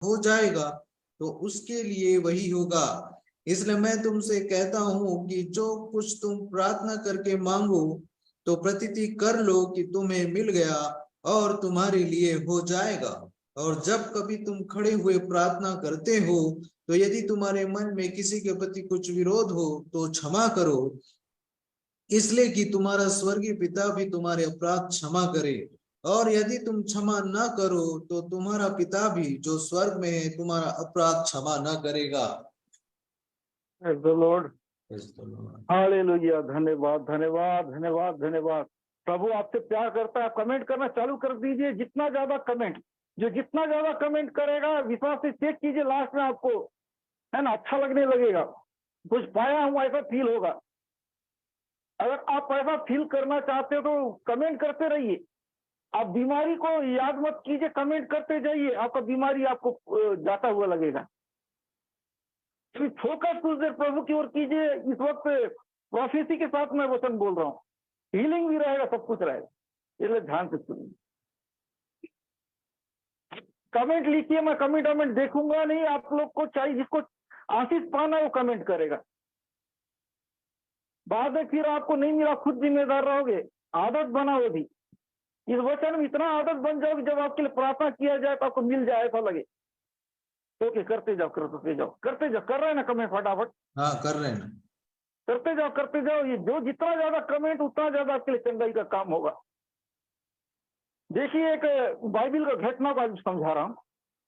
हो जाएगा तो उसके लिए वही होगा। इसलिए मैं तुमसे कहता हूं कि जो कुछ तुम प्रार्थना करके मांगो तो प्रतीति कर लो कि तुम्हें मिल गया और तुम्हारे लिए हो जाएगा। और जब कभी तुम खड़े हुए प्रार्थना करते हो तो यदि तुम्हारे मन में किसी के प्रति कुछ विरोध हो तो क्षमा करो, इसलिए कि तुम्हारा स्वर्गीय पिता भी तुम्हारे अपराध क्षमा करे। और यदि तुम क्षमा न करो तो तुम्हारा पिता भी जो स्वर्ग में है तुम्हारा अपराध क्षमा न करेगा। Praise the Lord. हालेलुया। धन्यवाद धन्यवाद धन्यवाद धन्यवाद। प्रभु आपसे प्यार करता है। कमेंट करना चालू कर दीजिए, जितना ज्यादा कमेंट, जो जितना ज्यादा कमेंट करेगा विश्वास से चेक कीजिए, लास्ट में आपको है ना अच्छा लगने लगेगा, कुछ पाया हूं ऐसा फील होगा। अगर आप ऐसा फील करना चाहते हो तो कमेंट करते रहिए। आप बीमारी को याद मत कीजिए, कमेंट करते जाइए, आपका बीमारी आपको जाता हुआ लगेगा। फोकस उस देर प्रभु की ओर कीजिए। इस वक्त प्रोफेसी के साथ मैं वचन बोल रहा हूँ, हीलिंग भी रहेगा, सब कुछ रहेगा, इसलिए ध्यान से सुनिए। कमेंट लिखिए, मैं कमेंट देखूंगा नहीं। आप लोग को चाहिए, जिसको आशीष पाना है वो कमेंट करेगा। बाद में फिर आपको नहीं मिला, खुद जिम्मेदार रहोगे। आदत बनाओ भी, इस वचन में इतना आदत बन जाओ कि जब आपके लिए प्रार्थना किया जाए तो आपको मिल जाए ऐसा लगे। ओके, करते जाओ करते जाओ करते जाओ। कर रहे हैं ना कमेंट फटाफट? हाँ कर रहे हैं ना। करते जाओ करते जाओ। ये जो जितना ज्यादा कमेंट उतना ज्यादा आपके लिए चंगाई का काम होगा। देखिए, एक बाइबल का घटना को समझा रहा हूं।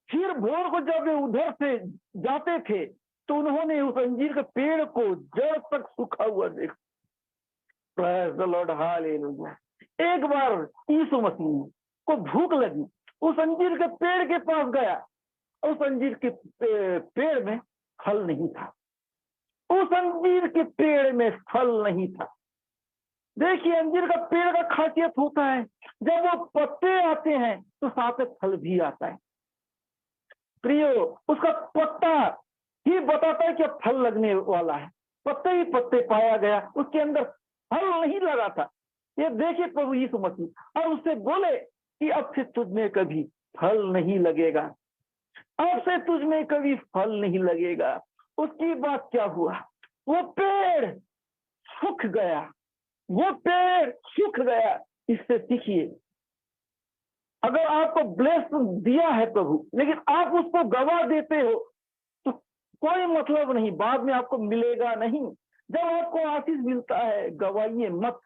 फिर भोर को जब वे उधर से जाते थे तो उन्होंने उस अंजीर के पेड़ को जड़ तक सूखा हुआ देखा। Praise the Lord, hallelujah. एक बार यीशु मसीह को भूख लगी, उस अंजीर के पेड़ के पास गया। उस अंजीर के पेड़ में फल नहीं था। उस अंजीर के पेड़ में फल नहीं था। देखिए, अंजीर का पेड़ का खासियत होता है, जब वो पत्ते आते हैं तो साथ में फल भी आता है। प्रियो, उसका पत्ता ही बताता है कि अब फल लगने वाला है। पत्ते ही पत्ते पाया गया, उसके अंदर फल नहीं लगा था। ये देखिए प्रभु यीशु मसीह, और उससे बोले कि अब से तुझ में कभी फल नहीं लगेगा, अब से तुझ में कभी फल नहीं लगेगा। उसकी बात क्या हुआ? वो पेड़ सूख गया, वो पेड़ सूख गया। इससे सीखिए, अगर आपको ब्लेस दिया है प्रभु, लेकिन आप उसको गवा देते हो तो कोई मतलब नहीं, बाद में आपको मिलेगा नहीं। जब आपको आशीष मिलता है, गवाइए मत।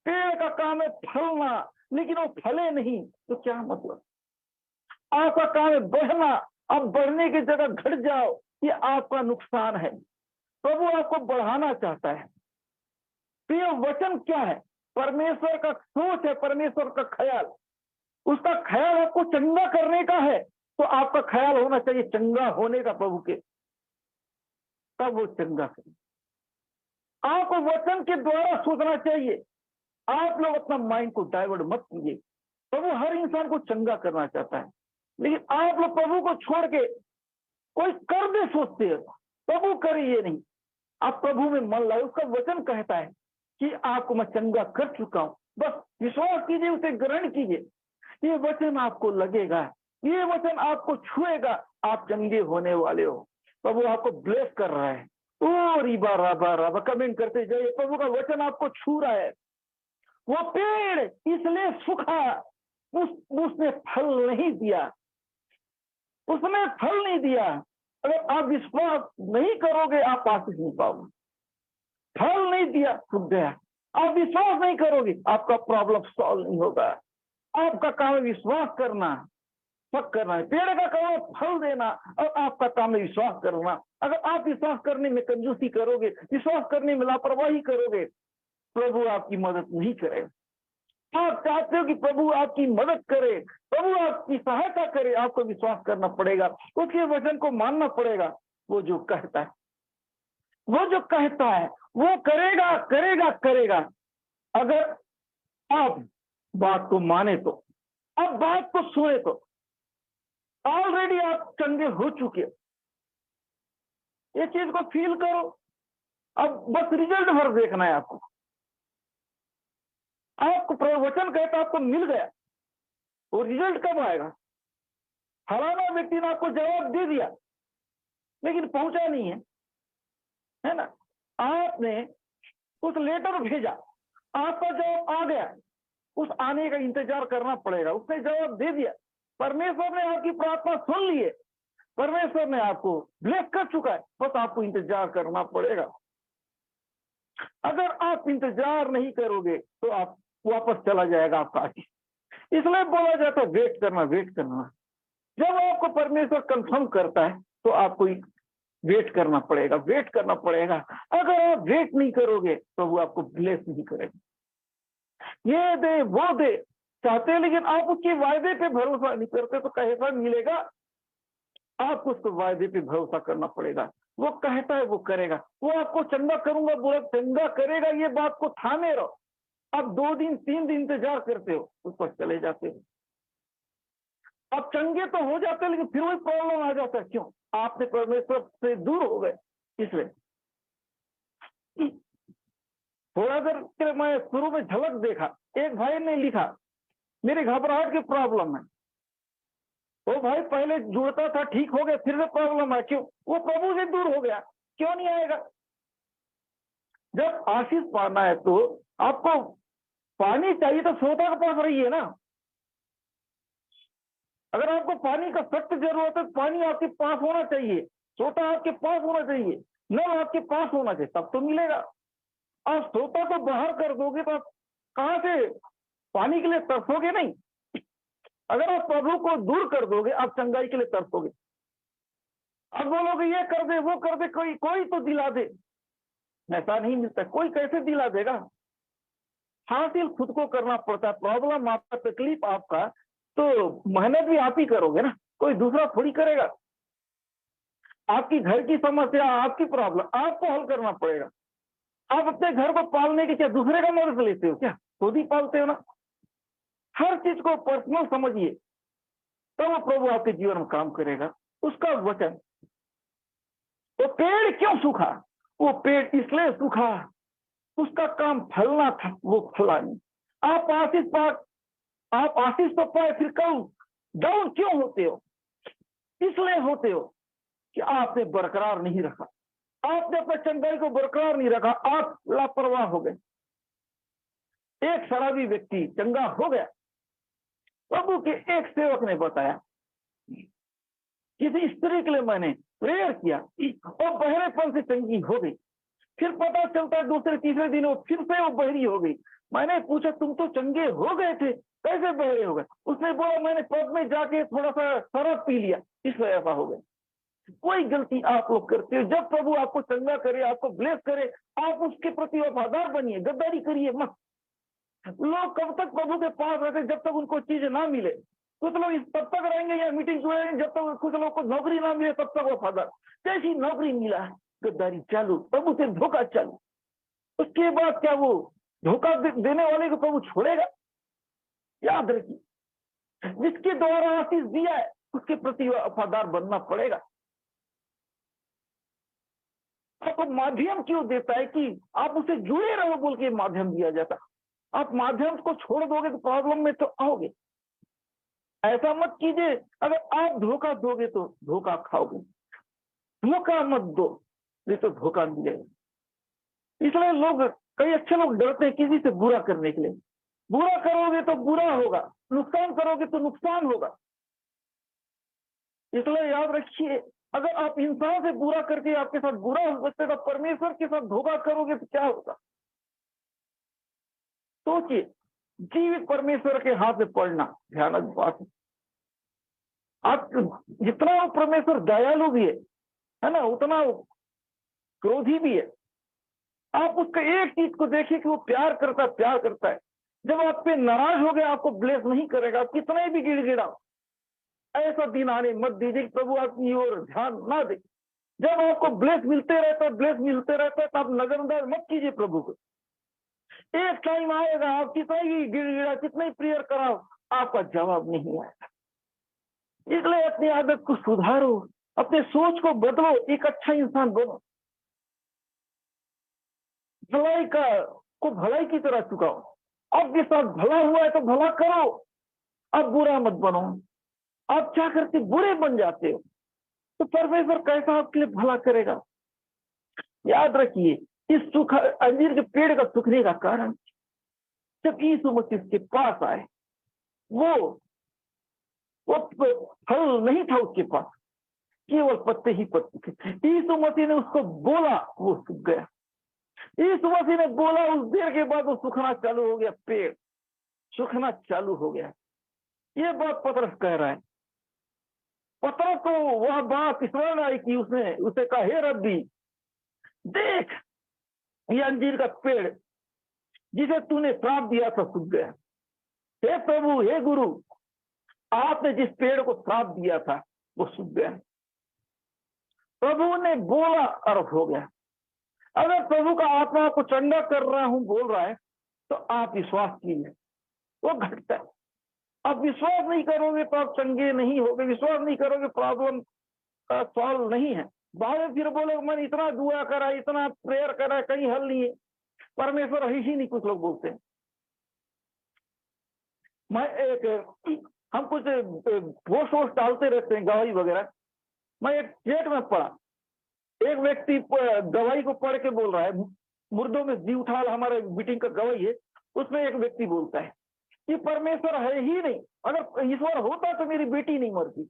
पेड़ का काम है फलना, लेकिन वो फले नहीं तो क्या मतलब? आपका काम है बढ़ना, आप बढ़ने की जगह घट जाओ, ये आपका नुकसान है। प्रभु आपको बढ़ाना चाहता है। तो ये वचन क्या है? परमेश्वर का सोच है, परमेश्वर का ख्याल। उसका ख्याल आपको चंगा करने का है, तो आपका ख्याल होना चाहिए चंगा होने का प्रभु के, तब वो चंगा करे। आपको वचन के द्वारा सोचना चाहिए। आप लोग अपना माइंड को डाइवर्ट मत कीजिए। प्रभु हर इंसान को चंगा करना चाहता है, लेकिन आप लोग प्रभु को छोड़ के कोई कर दे सोचते हो, प्रभु करे ये नहीं। आप प्रभु में मन लाए। उसका वचन कहता है कि आपको मैं चंगा कर चुका हूं, बस विश्वास कीजिए, उसे ग्रहण कीजिए। ये वचन आपको लगेगा, ये वचन आपको छुएगा, आप चंगे होने वाले हो। प्रभु आपको ब्लेस कर रहा है। ओ रिबा राबा राबा, कमेंट करते जाइए, प्रभु का वचन आपको छू रहा है। वो पेड़ इसलिए सूखा, उसने फल नहीं दिया, उसने फल नहीं दिया। अगर आप विश्वास नहीं करोगे, आप आशीष नहीं पाओगे। फल नहीं दिया, सूख गया। आप विश्वास नहीं करोगे, आपका प्रॉब्लम सॉल्व नहीं होगा। आपका काम है विश्वास करना, पक करना है। पेड़ का काम है फल देना, और आपका काम है विश्वास करना। अगर आप विश्वास करने में कंजूसी करोगे, विश्वास करने में लापरवाही करोगे, प्रभु आपकी मदद नहीं करेगा। आप चाहते हो कि प्रभु आपकी मदद करे, प्रभु आपकी सहायता करे, आपको विश्वास करना पड़ेगा, उसके वचन को मानना पड़ेगा। वो जो कहता है, वो जो कहता है वो करेगा करेगा करेगा। अगर आप बात को माने तो, अब बात को सुने तो, ऑलरेडी आप चंगे हो चुके। ये चीज को फील करो। अब बस रिजल्ट भर देखना है आपको। आपको वचन कहता आपको मिल गया, वो रिजल्ट कब आएगा? फलाना व्यक्ति ने आपको जवाब दे दिया लेकिन पहुंचा नहीं है ना। आपने उस लेटर भेजा, आपका जवाब आ गया, उस आने का इंतजार करना पड़ेगा। उसने जवाब दे दिया, परमेश्वर ने आपकी प्रार्थना सुन ली है, परमेश्वर ने आपको ब्लेस कर चुका है, बस आपको इंतजार करना पड़ेगा। अगर आप इंतजार नहीं करोगे तो आप वापस चला जाएगा आपका आशीष। इसलिए बोला जाता है वेट करना, वेट करना। जब आपको परमेश्वर कंफर्म करता है तो आपको वेट करना पड़ेगा, वेट करना पड़ेगा। अगर आप वेट नहीं करोगे तो वो आपको ब्लेस नहीं करेगा। ये दे वो दे चाहते हैं, लेकिन आप उसके वायदे पे भरोसा नहीं करते तो कैसा मिलेगा? आपको उसको वायदे पे भरोसा करना पड़ेगा। वो कहता है वो करेगा, वो आपको चंगा करूंगा बोला चंगा करेगा, ये बात को थामे रहो। आप 2 दिन 3 दिन इंतजार करते हो, उस पर चले जाते हो, आप चंगे तो हो जाते हैं, लेकिन फिर वही प्रॉब्लम आ जाता है। क्यों? आपने परमेश्वर से दूर हो गए। इसलिए थोड़ा देर मैं शुरू में झलक देखा, एक भाई ने लिखा मेरी घबराहट की प्रॉब्लम है। वो भाई पहले जुड़ता था, ठीक हो गया, फिर से प्रॉब्लम है। क्यों? वो प्रभु से दूर हो गया। क्यों नहीं आएगा? जब आशीष पाना है तो आपको पानी चाहिए तो श्रोता के पास रहिए ना। अगर आपको पानी का सख्त जरूरत है, पानी आपके पास होना चाहिए, श्रोता आपके पास होना चाहिए, नल आपके पास होना चाहिए, तब तो मिलेगा। आप श्रोता को बाहर कर दोगे तो आप कहां से पानी के लिए तरसोगे? नहीं। अगर आप प्रभु को दूर कर दोगे, आप चंगाई के लिए तरसोगे। अब बोलोगे ये कर दे वो कर दे, कोई तो दिला दे। ऐसा नहीं मिलता। कोई कैसे दिला देगा? हासिल खुद को करना पड़ता है। प्रॉब्लम आपका, तकलीफ आपका, तो मेहनत भी आप ही करोगे ना, कोई दूसरा थोड़ी करेगा। आपकी घर की समस्या, आपकी प्रॉब्लम आपको हल करना पड़ेगा। आप अपने घर को पालने के क्या दूसरे का मदद लेते हो क्या? खुद ही पालते हो ना। हर चीज को पर्सनल समझिए, तब तो प्रभु आपके जीवन में काम करेगा। उसका वचन। वो पेड़ क्यों सूखा? वो पेड़ इसलिए सूखा, उसका काम फलना था, वो फला नहीं। आप आशीष तो पाए, फिर कल डाउन क्यों होते हो? इसलिए होते हो कि आपने बरकरार नहीं रखा, आपने अपने चंगाई को बरकरार नहीं रखा, आप लापरवाह हो गए। एक शराबी व्यक्ति चंगा हो गया। प्रभु के एक सेवक ने बताया, किसी स्त्री के लिए मैंने प्रेयर किया और बहरेपन से चंगी हो गई। फिर पता चलता है दूसरे तीसरे दिन वो फिर से वो बहरी हो गई। मैंने पूछा तुम तो चंगे हो गए थे, कैसे बहरे हो गए? उसने बोला मैंने पब में जाके थोड़ा सा शराब पी लिया, इसलिए ऐसा हो गया। कोई गलती आप लोग करते हो। जब प्रभु आपको चंगा करे, आपको ब्लेस करे, आप उसके प्रति वफादार बनिए, गद्दारी करिए मत। लोग कब तक प्रभु के पास रहते जब तक उनको चीज ना मिले। कुछ लोग तब तक रहेंगे या मीटिंग जुड़ेंगे जब तक कुछ लोग को नौकरी ना मिले, तब तक वफादार। जैसी नौकरी मिला है, गद्दारी चालू, प्रभु से धोखा चालू। उसके बाद क्या वो धोखा देने वाले को प्रभु छोड़ेगा? याद रखिए, जिसके द्वारा आशीष दिया है उसके प्रति वफादार बनना पड़ेगा। आपको माध्यम क्यों देता है कि आप उसे जुड़े रहो बोल के माध्यम दिया जाता। आप माध्यम को छोड़ दोगे तो प्रॉब्लम में तो आओगे। ऐसा मत कीजिए, अगर आप धोखा दोगे तो धोखा खाओगे। धोखा मत दो, नहीं तो धोखा मिलेगा। इसलिए लोग, कई अच्छे लोग डरते हैं किसी से बुरा करने के लिए। बुरा करोगे तो बुरा होगा, नुकसान करोगे तो नुकसान होगा। इसलिए याद रखिए, अगर आप इंसान से बुरा करके आपके साथ बुरा हो सकता है, तो परमेश्वर के साथ धोखा करोगे तो क्या होगा? सोचिए, जीवित परमेश्वर के हाथ में पड़ना भयानक बात है। आप जितना वो परमेश्वर दयालु भी है ना, उतना क्रोधी भी है। आप उसका एक चीज को देखिए कि वो प्यार करता है। जब आप पे नाराज हो गए, आपको ब्लेस नहीं करेगा, कितना भी गिड़गिड़ाओ। ऐसा दिन आने मत दीजिए कि प्रभु आपकी ओर ध्यान ना दे। जब आपको ब्लेस मिलते रहता है, तो आप नजरअंदाज मत कीजिए प्रभु को। एक टाइम आएगा, आप कितना ही गिड़गिड़ा, कितना ही प्रेयर कराओ, आपका जवाब नहीं आएगा। इसलिए अपनी आदत को सुधारो, अपने सोच को बदलो, एक अच्छा इंसान बनो। भलाई को भलाई की तरह चुकाओ। आपके साथ भला हुआ है तो भला करो, अब बुरा मत बनो। आप क्या करते, बुरे बन जाते हो, तो परमेश्वर कैसा आपके लिए भला करेगा। याद रखिए, इस सूखा अंजीर के पेड़ का सूखने का कारण, जब यीशु मसीह के पास आए, वो फल नहीं था उसके पास, केवल पत्ते ही पत्ते थे। यीशु मसीह ने उसको बोला, वो सूख गया। यीशु मसीह ने बोला, उस देर के बाद वो सूखना चालू हो गया, पेड़ सूखना चालू हो गया। ये बात पतरस कह रहा है। पतरस को वह बात स्मरण आई कि उसने उसे कहा, हे रब्बी, देख ये अंजीर का पेड़ जिसे तूने श्राप दिया था सूख गया। हे प्रभु, हे गुरु, आपने जिस पेड़ को श्राप दिया था वो सूख गया। प्रभु ने बोला और हो गया। अगर प्रभु का आत्मा आपको चंगा कर रहा हूं बोल रहा है, तो आप विश्वास कीजिए, वो घटता है। आप विश्वास नहीं करोगे तो आप चंगे नहीं होगे। विश्वास नहीं करोगे, प्रॉब्लम का सॉल्व नहीं है। बाद फिर बोले, मैंने इतना दुआ करा, इतना प्रेयर करा, कहीं हल नहीं है, परमेश्वर है ही नहीं, कुछ लोग बोलते हैं। हम कुछ पोस्ट वोस्ट डालते रहते हैं, गवाही वगैरह। मैं एक चैट में पढ़ा, एक व्यक्ति गवाही को पढ़ के बोल रहा है, मुर्दों में जी उठा, हमारे मीटिंग का गवाही है, उसमें एक व्यक्ति बोलता है कि परमेश्वर है ही नहीं, अगर ईश्वर होता तो मेरी बेटी नहीं मरती।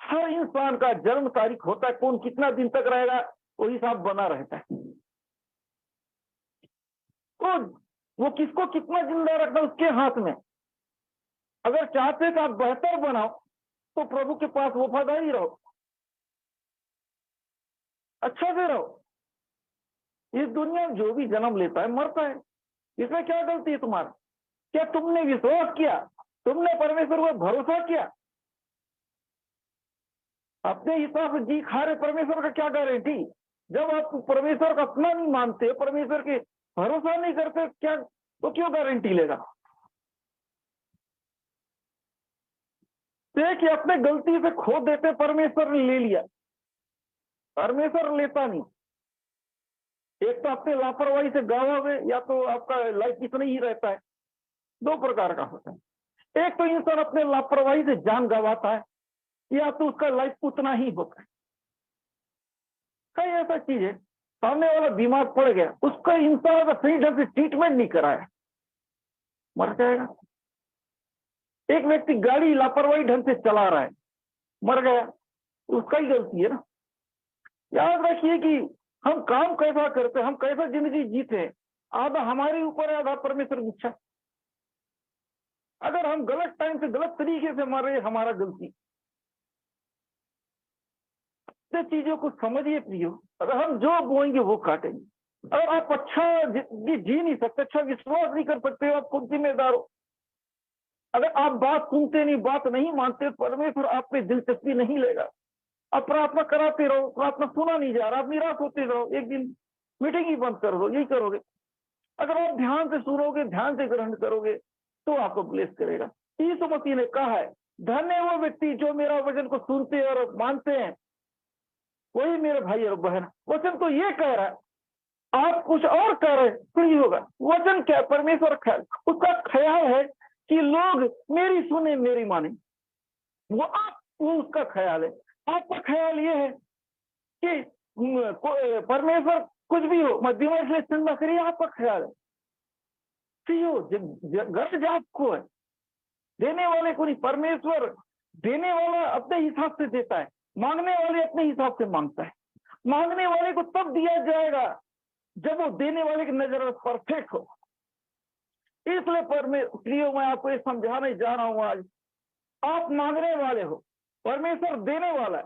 हर इंसान का जन्म तारीख होता है, कौन कितना दिन तक रहेगा वो हिसाब बना रहता है। तो वो किसको कितना जिंदा रखना उसके हाथ में। अगर चाहते कि आप बेहतर बनाओ तो प्रभु के पास वफादारी रहो, अच्छा से रहो। इस दुनिया में जो भी जन्म लेता है मरता है, इसमें क्या गलती है तुम्हारा? क्या तुमने विश्वास किया? तुमने परमेश्वर पर भरोसा किया? अपने हिसाब से जी खा रहे, परमेश्वर का क्या गारंटी? जब आप परमेश्वर का अपना नहीं मानते, परमेश्वर के भरोसा नहीं करते, क्या तो क्यों गारंटी लेगा? देखिए, अपने गलती से खो देते, परमेश्वर ने ले लिया, परमेश्वर लेता नहीं। एक तो अपने लापरवाही से गाओगे, या तो आपका लाइफ इतना ही रहता है। दो प्रकार का होता है। एक तो इंसान अपने लापरवाही से जान गंवाता है, या तो उसका लाइफ उतना ही होता है। कई ऐसा चीज है, सामने वाला बीमार पड़ गया, उसका इंसान अगर सही ढंग से ट्रीटमेंट नहीं कराया, मर जाएगा। एक व्यक्ति गाड़ी लापरवाही ढंग से चला रहा है, मर गया, उसका ही गलती है ना। याद रखिए कि हम काम कैसा करते, हम कैसा जिंदगी जीते हैं, आधा हमारे ऊपर है, आधा परमेश्वर की इच्छा। अगर हम गलत टाइम से गलत तरीके से मर रहे, हमारा गलती। चीजों को समझिए प्रियो, अगर हम जो बोएंगे वो काटेंगे। अगर आप अच्छा जी नहीं सकते, अच्छा विश्वास नहीं कर सकते, आप खुद जिम्मेदार हो। अगर आप बात सुनते नहीं, बात नहीं मानते, परमेश्वर आप पे दिलचस्पी नहीं लेगा। आप प्रार्थना कराते रहो, प्रार्थना सुना नहीं जा रहा, आप निराश होते रहो, एक दिन मीटिंग ही बंद कर दो, यही करोगे। अगर आप ध्यान से सुनोगे, ध्यान से ग्रहण करोगे, तो आपको ब्लेस करेगा। यीशु मसीह ने कहा है, धन्य वो व्यक्ति जो मेरा वचन को सुनते और मानते हैं, वही मेरे भाई और बहन। वचन तो ये कह रहा है, आप कुछ और कह रहे तो नहीं होगा। वचन क्या? परमेश्वर ख्याल, उसका ख्याल है कि लोग मेरी सुने, मेरी माने। वो उसका ख्याल है। आपका ख्याल ये है कि परमेश्वर कुछ भी हो, मैं दिमाग से चिंता करिए, आपका ख्याल है घर जाप को है, देने वाले को नहीं। परमेश्वर देने वाला अपने हिसाब से देता है, मांगने वाले अपने हिसाब से मांगता है। मांगने वाले को तब दिया जाएगा जब वो देने वाले की नजर में परफेक्ट हो। इसलिए प्रियो, मैं आपको ये समझाने जा रहा हूं आज, आप मांगने वाले हो, परमेश्वर देने वाला है।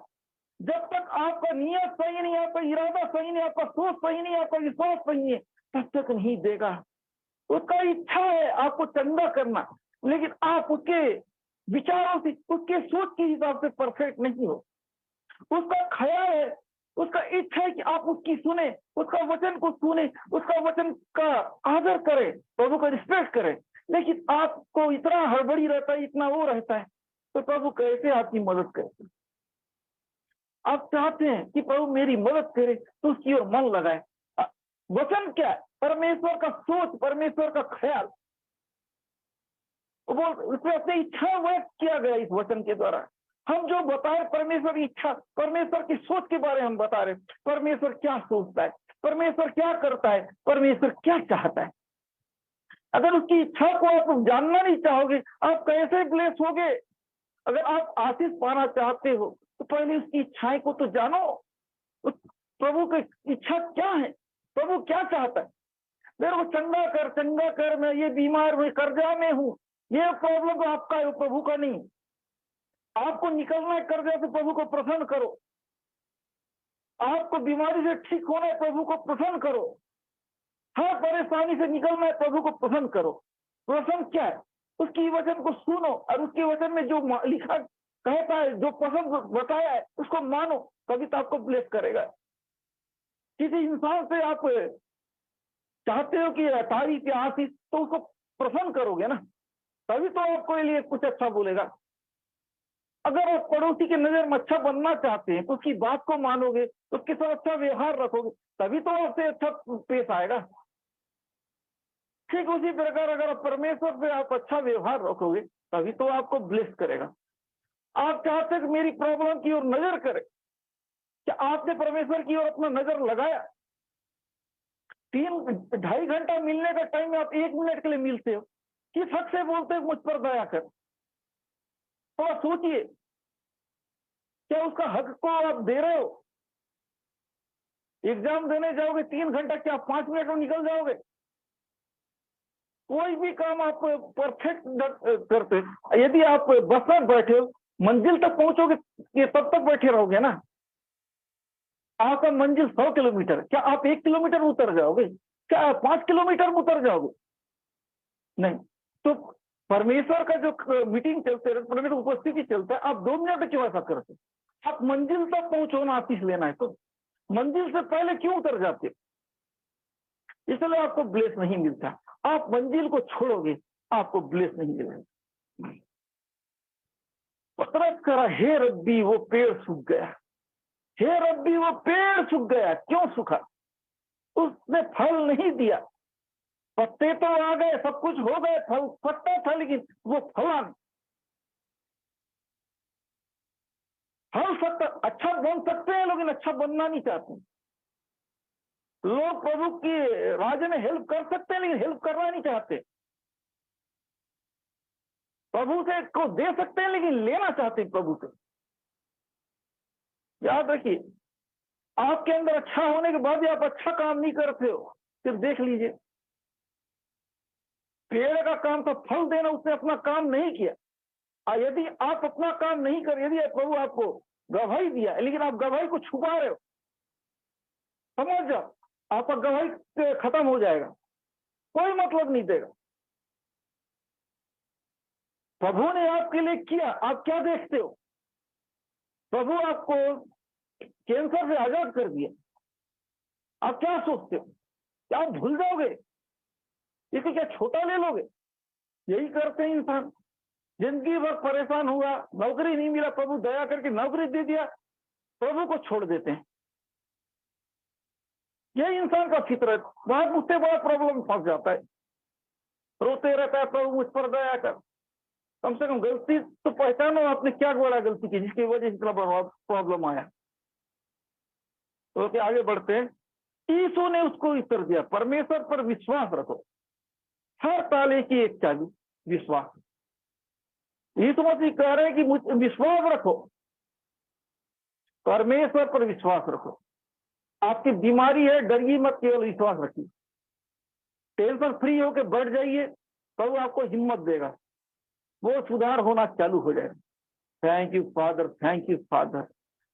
जब तक आपका नियत सही नहीं, आपका इरादा सही नहीं, आपका सोच सही नहीं, आपका विश्वास सही है, तब तक नहीं देगा। उसका इच्छा है आपको चंगा करना, लेकिन आप उसके विचारों से, उसके सोच के हिसाब से परफेक्ट नहीं हो। उसका ख्याल है, उसका इच्छा है कि आप उसकी सुने, उसका वचन को सुने, उसका वचन का आदर करें, प्रभु का रिस्पेक्ट करें। लेकिन आपको इतना हड़बड़ी रहता है, इतना वो रहता है, तो प्रभु कैसे आपकी मदद करे? आप चाहते हैं कि प्रभु मेरी मदद करे, तो उसकी ओर मन लगाए। वचन क्या है? परमेश्वर का सोच, परमेश्वर का ख्याल। वो उसमें अपनी इच्छा व्यक्त किया गया इस वचन के द्वारा। हम जो बताए परमेश्वर की इच्छा, परमेश्वर की सोच के बारे में हम बता रहे, परमेश्वर क्या सोचता है, परमेश्वर क्या करता है, परमेश्वर क्या चाहता है। अगर उसकी इच्छा को आप जानना नहीं चाहोगे, आप कैसे ब्लेस होगे? अगर आप आशीष पाना चाहते हो तो पहले उसकी इच्छाएं को तो जानो। उस प्रभु की इच्छा क्या है, प्रभु क्या चाहता है। मेरे को चंगा कर, मैं ये बीमार हूं, कर्जा में हूं, ये प्रॉब्लम तो आपका है, प्रभु का नहीं। आपको निकलना है कर्जा से, प्रभु को प्रसन्न करो। आपको बीमारी से ठीक होना है, प्रभु को प्रसन्न करो। हर परेशानी से निकलना है, प्रभु को प्रसन्न करो। प्रसन्न क्या है? उसकी वचन को सुनो और उसके वचन में जो लिखा कहता है, जो पसंद बताया है, उसको मानो, तभी तो आपको ब्लेस करेगा। किसी इंसान से आप चाहते हो कि तारीफ या आशीष, तो उसको प्रसन्न करोगे ना, तभी तो आपको लिए कुछ अच्छा बोलेगा। अगर आप पड़ोसी के नजर में अच्छा बनना चाहते हैं तो उसकी बात को मानोगे, उसके साथ अच्छा व्यवहार रखोगे, तभी तो आपसे अच्छा पेश आएगा। ठीक उसी प्रकार अगर आप परमेश्वर से आप अच्छा व्यवहार रखोगे, तभी तो आपको ब्लेस करेगा। आप चाहते हैं कि मेरी प्रॉब्लम की ओर नजर करे, क्या आपने परमेश्वर की ओर अपना नजर लगाया? 3-2.5 घंटा मिलने का टाइम आप 1 मिनट के लिए मिलते हो, किस हक से बोलते हो मुझ पर दया कर? तो आप सोचिए, क्या उसका हक को आप दे रहे हो? एग्जाम देने जाओगे 3 घंटा, क्या 5 मिनट में निकल जाओगे? कोई भी काम आप परफेक्ट करते, यदि आप बस में बैठे हो, मंजिल तक पहुंचोगे, ये तब तक बैठे रहोगे ना। आपका मंजिल 100 किलोमीटर, क्या आप 1 किलोमीटर में उतर जाओगे? क्या आप 5 किलोमीटर में उतर जाओगे? नहीं। तो परमेश्वर का जो मीटिंग चलते रहे, परमेश्वर उपस्थिति चलता है, आप 2 मिनट में क्यों ऐसा करते? आप मंजिल तक पहुंचो ना, आशीष लेना है तो मंजिल से पहले क्यों उतर जाते? इसलिए आपको ब्लेस नहीं मिलता। आप मंजिल को छोड़ोगे, आपको ब्लेस नहीं मिलेगा। पतरस करा, हे रब्बी वो पेड़ सूख गया, हे रब्बी वो पेड़ सूख गया। क्यों सूखा? उसने फल नहीं दिया। पत्ते तो आ गए, सब कुछ हो गए, फल पत्ता था, लेकिन वो फला नहीं। फल सकता, अच्छा बन सकते हैं, लेकिन अच्छा बनना नहीं चाहते। लोग प्रभु की राज्य में हेल्प कर सकते हैं, लेकिन हेल्प करना नहीं चाहते। प्रभु से को दे सकते हैं, लेकिन लेना चाहते हैं प्रभु से। याद रखिए, आपके अंदर अच्छा होने के बाद भी आप अच्छा काम नहीं करते हो, सिर्फ देख लीजिए। पेड़ का काम तो फल देना, उसने अपना काम नहीं किया। और यदि आप अपना काम नहीं कर, यदि प्रभु आपको गवाही दिया, लेकिन आप गवाही को छुपा रहे हो, समझ जाओ आपका गवाही खत्म हो जाएगा, कोई मतलब नहीं देगा। प्रभु ने आपके लिए किया, आप क्या देखते हो? प्रभु आपको कैंसर से आजाद कर दिया, आप क्या सोचते हो? क्या आप भूल जाओगे? इसे क्या छोटा ले लोगे? यही करते हैं इंसान। जिंदगी भर परेशान हुआ, नौकरी नहीं मिला, प्रभु दया करके नौकरी दे दिया, प्रभु को छोड़ देते हैं। यही इंसान का फितरत। बहुत मुझसे बड़ा प्रॉब्लम फंस जाता है, रोते रहता है, प्रभु मुझ पर दया कर। कम से कम गलती तो पहचानो, आपने क्या बड़ा गलती की जिसकी वजह से इतना बड़ा प्रॉब्लम आया। तो आगे बढ़ते हैं। यीशु ने उसको उत्तर दिया, परमेश्वर पर विश्वास रखो, हर ताले की एक चाबी विश्वास। यीशु मसीह कह रहे हैं कि विश्वास रखो, परमेश्वर पर विश्वास रखो। आपकी बीमारी है, डरिए मत, केवल विश्वास रखिए। टेंशन फ्री होकर बढ़ जाइए, प्रभु आपको हिम्मत देगा, वो सुधार होना चालू हो जाएगा। Thank you father, thank you father.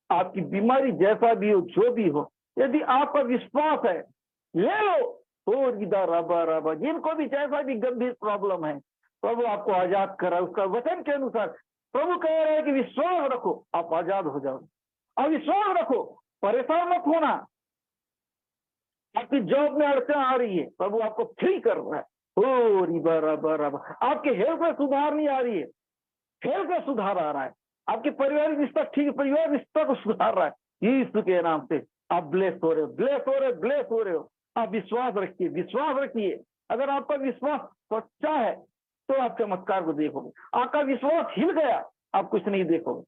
आपकी बीमारी जैसा भी हो, जो भी हो, यदि आपका विश्वास है, ले लो। रबा रबा, जिनको भी जैसा भी गंभीर प्रॉब्लम है, प्रभु आपको आजाद करा। उसका वचन के अनुसार प्रभु कह रहे हैं कि विश्वास रखो, आप आजाद हो जाओ। और विश्वास रखो, परेशान मत होना। आपकी जॉब में अड़चन आ रही है, प्रभु आपको फ्री कर रहा है। आपके हेल्थ में सुधार नहीं आ रही है, हेल्थ में सुधार आ रहा है। आपके पारिवारिक रिश्ता ठीक, परिवार रिश्ता को सुधार रहा है। यीशु के नाम से आप ब्लेस हो रहे हो, ब्लेस हो रहे हो, ब्लेस हो रहे हो। आप विश्वास रखिए, विश्वास रखिए। अगर आपका विश्वास सच्चा है, तो आप चमत्कार को देखोगे। आपका विश्वास हिल गया, आप कुछ नहीं देखोगे।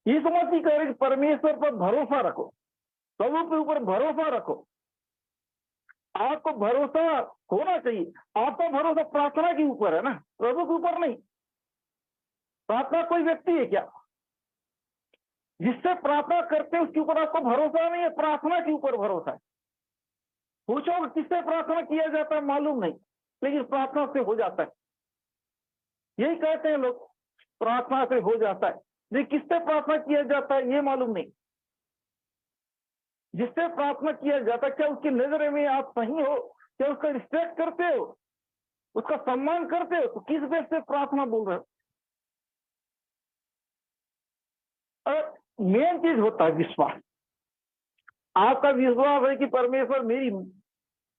यीशु मसीह कह रहे कि परमेश्वर पर भरोसा रखो, प्रभु के ऊपर भरोसा रखो। आपको भरोसा होना चाहिए। आपका भरोसा प्रार्थना के ऊपर है ना, प्रभु के ऊपर नहीं। प्रार्थना कोई व्यक्ति है क्या? जिससे प्रार्थना करते हैं उसके ऊपर आपको भरोसा नहीं है, प्रार्थना के ऊपर भरोसा है। पूछो किससे प्रार्थना किया जाता है, मालूम नहीं, लेकिन प्रार्थना से हो जाता है। यही कहते हैं लोग, प्रार्थना से हो जाता है। लेकिन किससे प्रार्थना किया जाता है ये मालूम नहीं। जिससे प्रार्थना किया जाता है, क्या उसकी नजर में आप सही हो? क्या उसका रिस्पेक्ट करते हो? उसका सम्मान करते हो? तो किस बेस से प्रार्थना बोल रहे हो? और मेन चीज होता है विश्वास। आपका विश्वास है कि परमेश्वर मेरी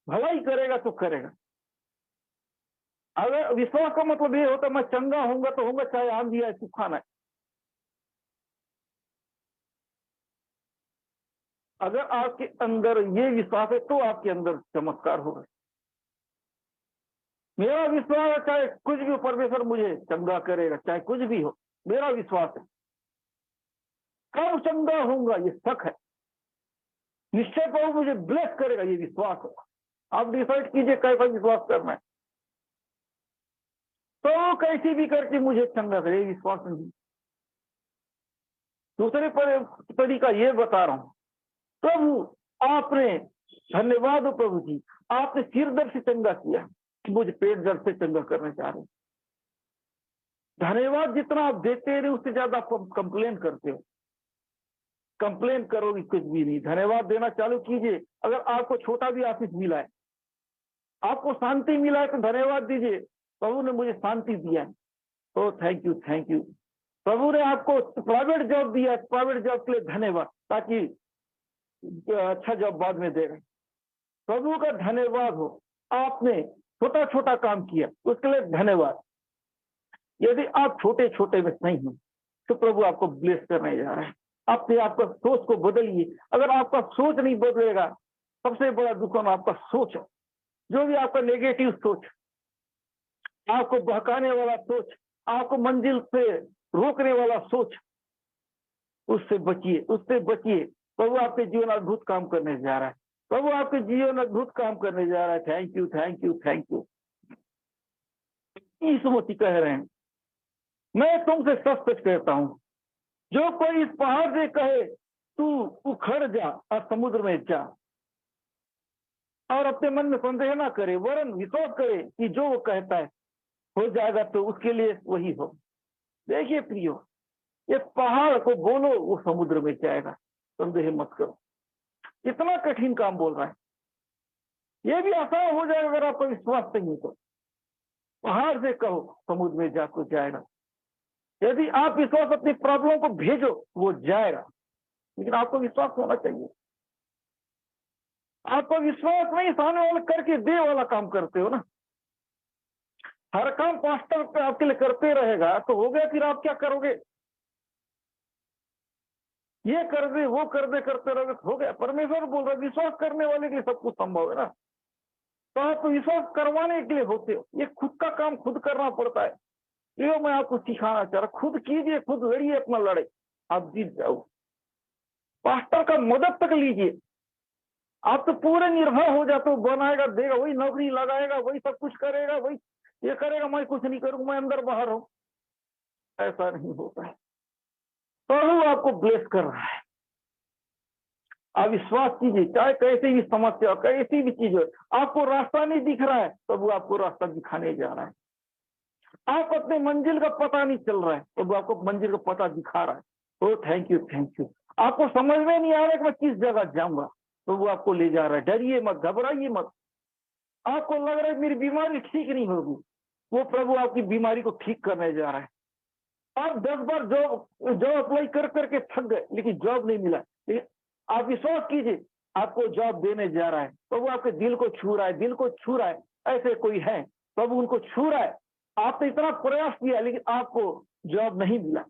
भलाई करेगा तो करेगा। अगर विश्वास का मतलब ये होता मैं चंगा होऊंगा तो होऊंगा, चाहे आंधी आए तूफान आए। अगर आपके अंदर ये विश्वास है तो आपके अंदर चमत्कार होगा। मेरा विश्वास है चाहे कुछ भी हो, परमेश्वर मुझे चंगा करेगा, चाहे कुछ भी हो, मेरा विश्वास है। कब चंगा होऊंगा ये शक है, निश्चय प्रभु मुझे ब्लेस करेगा ये विश्वास है। आप डिसाइड कीजिए कैसा विश्वास करना है। तो कैसी भी करके मुझे चंगा करे, विश्वास नहीं। दूसरे तरीका ये बता रहा हूं, प्रभु आपने, धन्यवाद हो प्रभु जी, आपने सिर दर्द से चंगा किया, मुझे पेट दर्द से चंगा करना चाह रहे। धन्यवाद जितना आप देते रहे उससे ज्यादा आप कंप्लेन करते हो। कंप्लेन करोगे कुछ भी नहीं। धन्यवाद देना चालू कीजिए। अगर आपको छोटा भी ऑफिस मिला है, आपको शांति मिला है, तो धन्यवाद दीजिए, प्रभु ने मुझे शांति दिया है, तो थैंक यू थैंक यू। प्रभु ने आपको प्राइवेट जॉब दिया है, प्राइवेट जॉब के लिए धन्यवाद, ताकि अच्छा जॉब बाद में दे रहे। प्रभु का धन्यवाद हो। आपने छोटा छोटा काम किया उसके लिए धन्यवाद। यदि आप छोटे छोटे में सही हो तो प्रभु आपको ब्लेस करने जा रहा है। अपने आपका सोच को बदलिए। अगर आपका सोच नहीं बदलेगा, सबसे बड़ा दुश्मन आपका सोच है। जो भी आपका नेगेटिव सोच, आपको बहकाने वाला सोच, आपको मंजिल से रोकने वाला सोच, उससे बचिए, उससे बचिए। प्रभु आपके जीवन अद्भुत काम करने जा रहा है। प्रभु आपके जीवन अद्भुत काम करने जा रहा है। Thank you thank you thank you. Yeshu Masih कह रहे हैं, मैं तुमसे सच सच कहता हूं, जो कोई इस पहाड़ से कहे तू उखड़ जा और समुद्र में जा, और अपने मन में संदेह ना करे, वरन विश्वास करे कि जो वो कहता है हो जाएगा, तो उसके लिए वही हो। देखिए प्रियो, ये पहाड़ को बोलो वो समुद्र में जाएगा, संदेह मत करो। इतना कठिन काम बोल रहा है, ये भी आसान हो जाएगा अगर आपका विश्वास नहीं तो। पहाड़ से कहो समुद्र में जाकर जाएगा। यदि आप विश्वास अपनी प्रॉब्लम को भेजो वो जाएगा, लेकिन आपको विश्वास होना चाहिए। आपको विश्वास नहीं, सामने वाले करके दे वाला काम करते हो ना। हर काम पास्टर आपके लिए करते रहेगा तो हो गया, फिर आप क्या करोगे? ये कर दे वो कर दे करते रहोगे तो हो गया। परमेश्वर बोल रहा है विश्वास करने वाले के लिए सब कुछ संभव है ना। तो आप विश्वास करवाने के लिए होते हो। ये खुद का काम खुद करना पड़ता है। ये मैं आपको सिखाना चाह रहा, खुद कीजिए, खुद लड़िए अपना लड़ाई, आप जीत जाओ। पास्टर का मदद तक लीजिए, आप तो पूरे निर्भर हो जाते हो। बनाएगा देगा, वही नौकरी लगाएगा, वही सब कुछ करेगा, वही ये करेगा, मैं कुछ नहीं करूंगा, मैं अंदर बाहर हूं। ऐसा नहीं होता है। प्रभु आपको ब्लेस कर रहा है। आप विश्वास कीजिए, चाहे कैसी भी समस्या, कैसी भी चीज हो, आपको रास्ता नहीं दिख रहा है, प्रभु आपको रास्ता दिखाने जा रहा है। आप अपने मंजिल का पता नहीं चल रहा है, प्रभु आपको मंजिल का पता दिखा रहा है। तो थैंक यू थैंक यू। आपको समझ में नहीं आ रहा है कि मैं किस जगह जाऊंगा, प्रभु आपको ले जा रहा है। डरिए मत, घबराइए मत। आपको लग रहा है मेरी बीमारी ठीक नहीं होगी, वो प्रभु आपकी बीमारी को ठीक करने जा रहा है। आप 10 बार जॉब अप्लाई कर करके थक गए, लेकिन जॉब नहीं मिला, लेकिन आप विश्वास कीजिए आपको जॉब देने जा रहा है। प्रभु आपके दिल को छू रहा है, दिल को छू रहा है। ऐसे कोई है, प्रभु उनको छू रहा है। आपने इतना प्रयास किया लेकिन आपको जॉब नहीं मिला।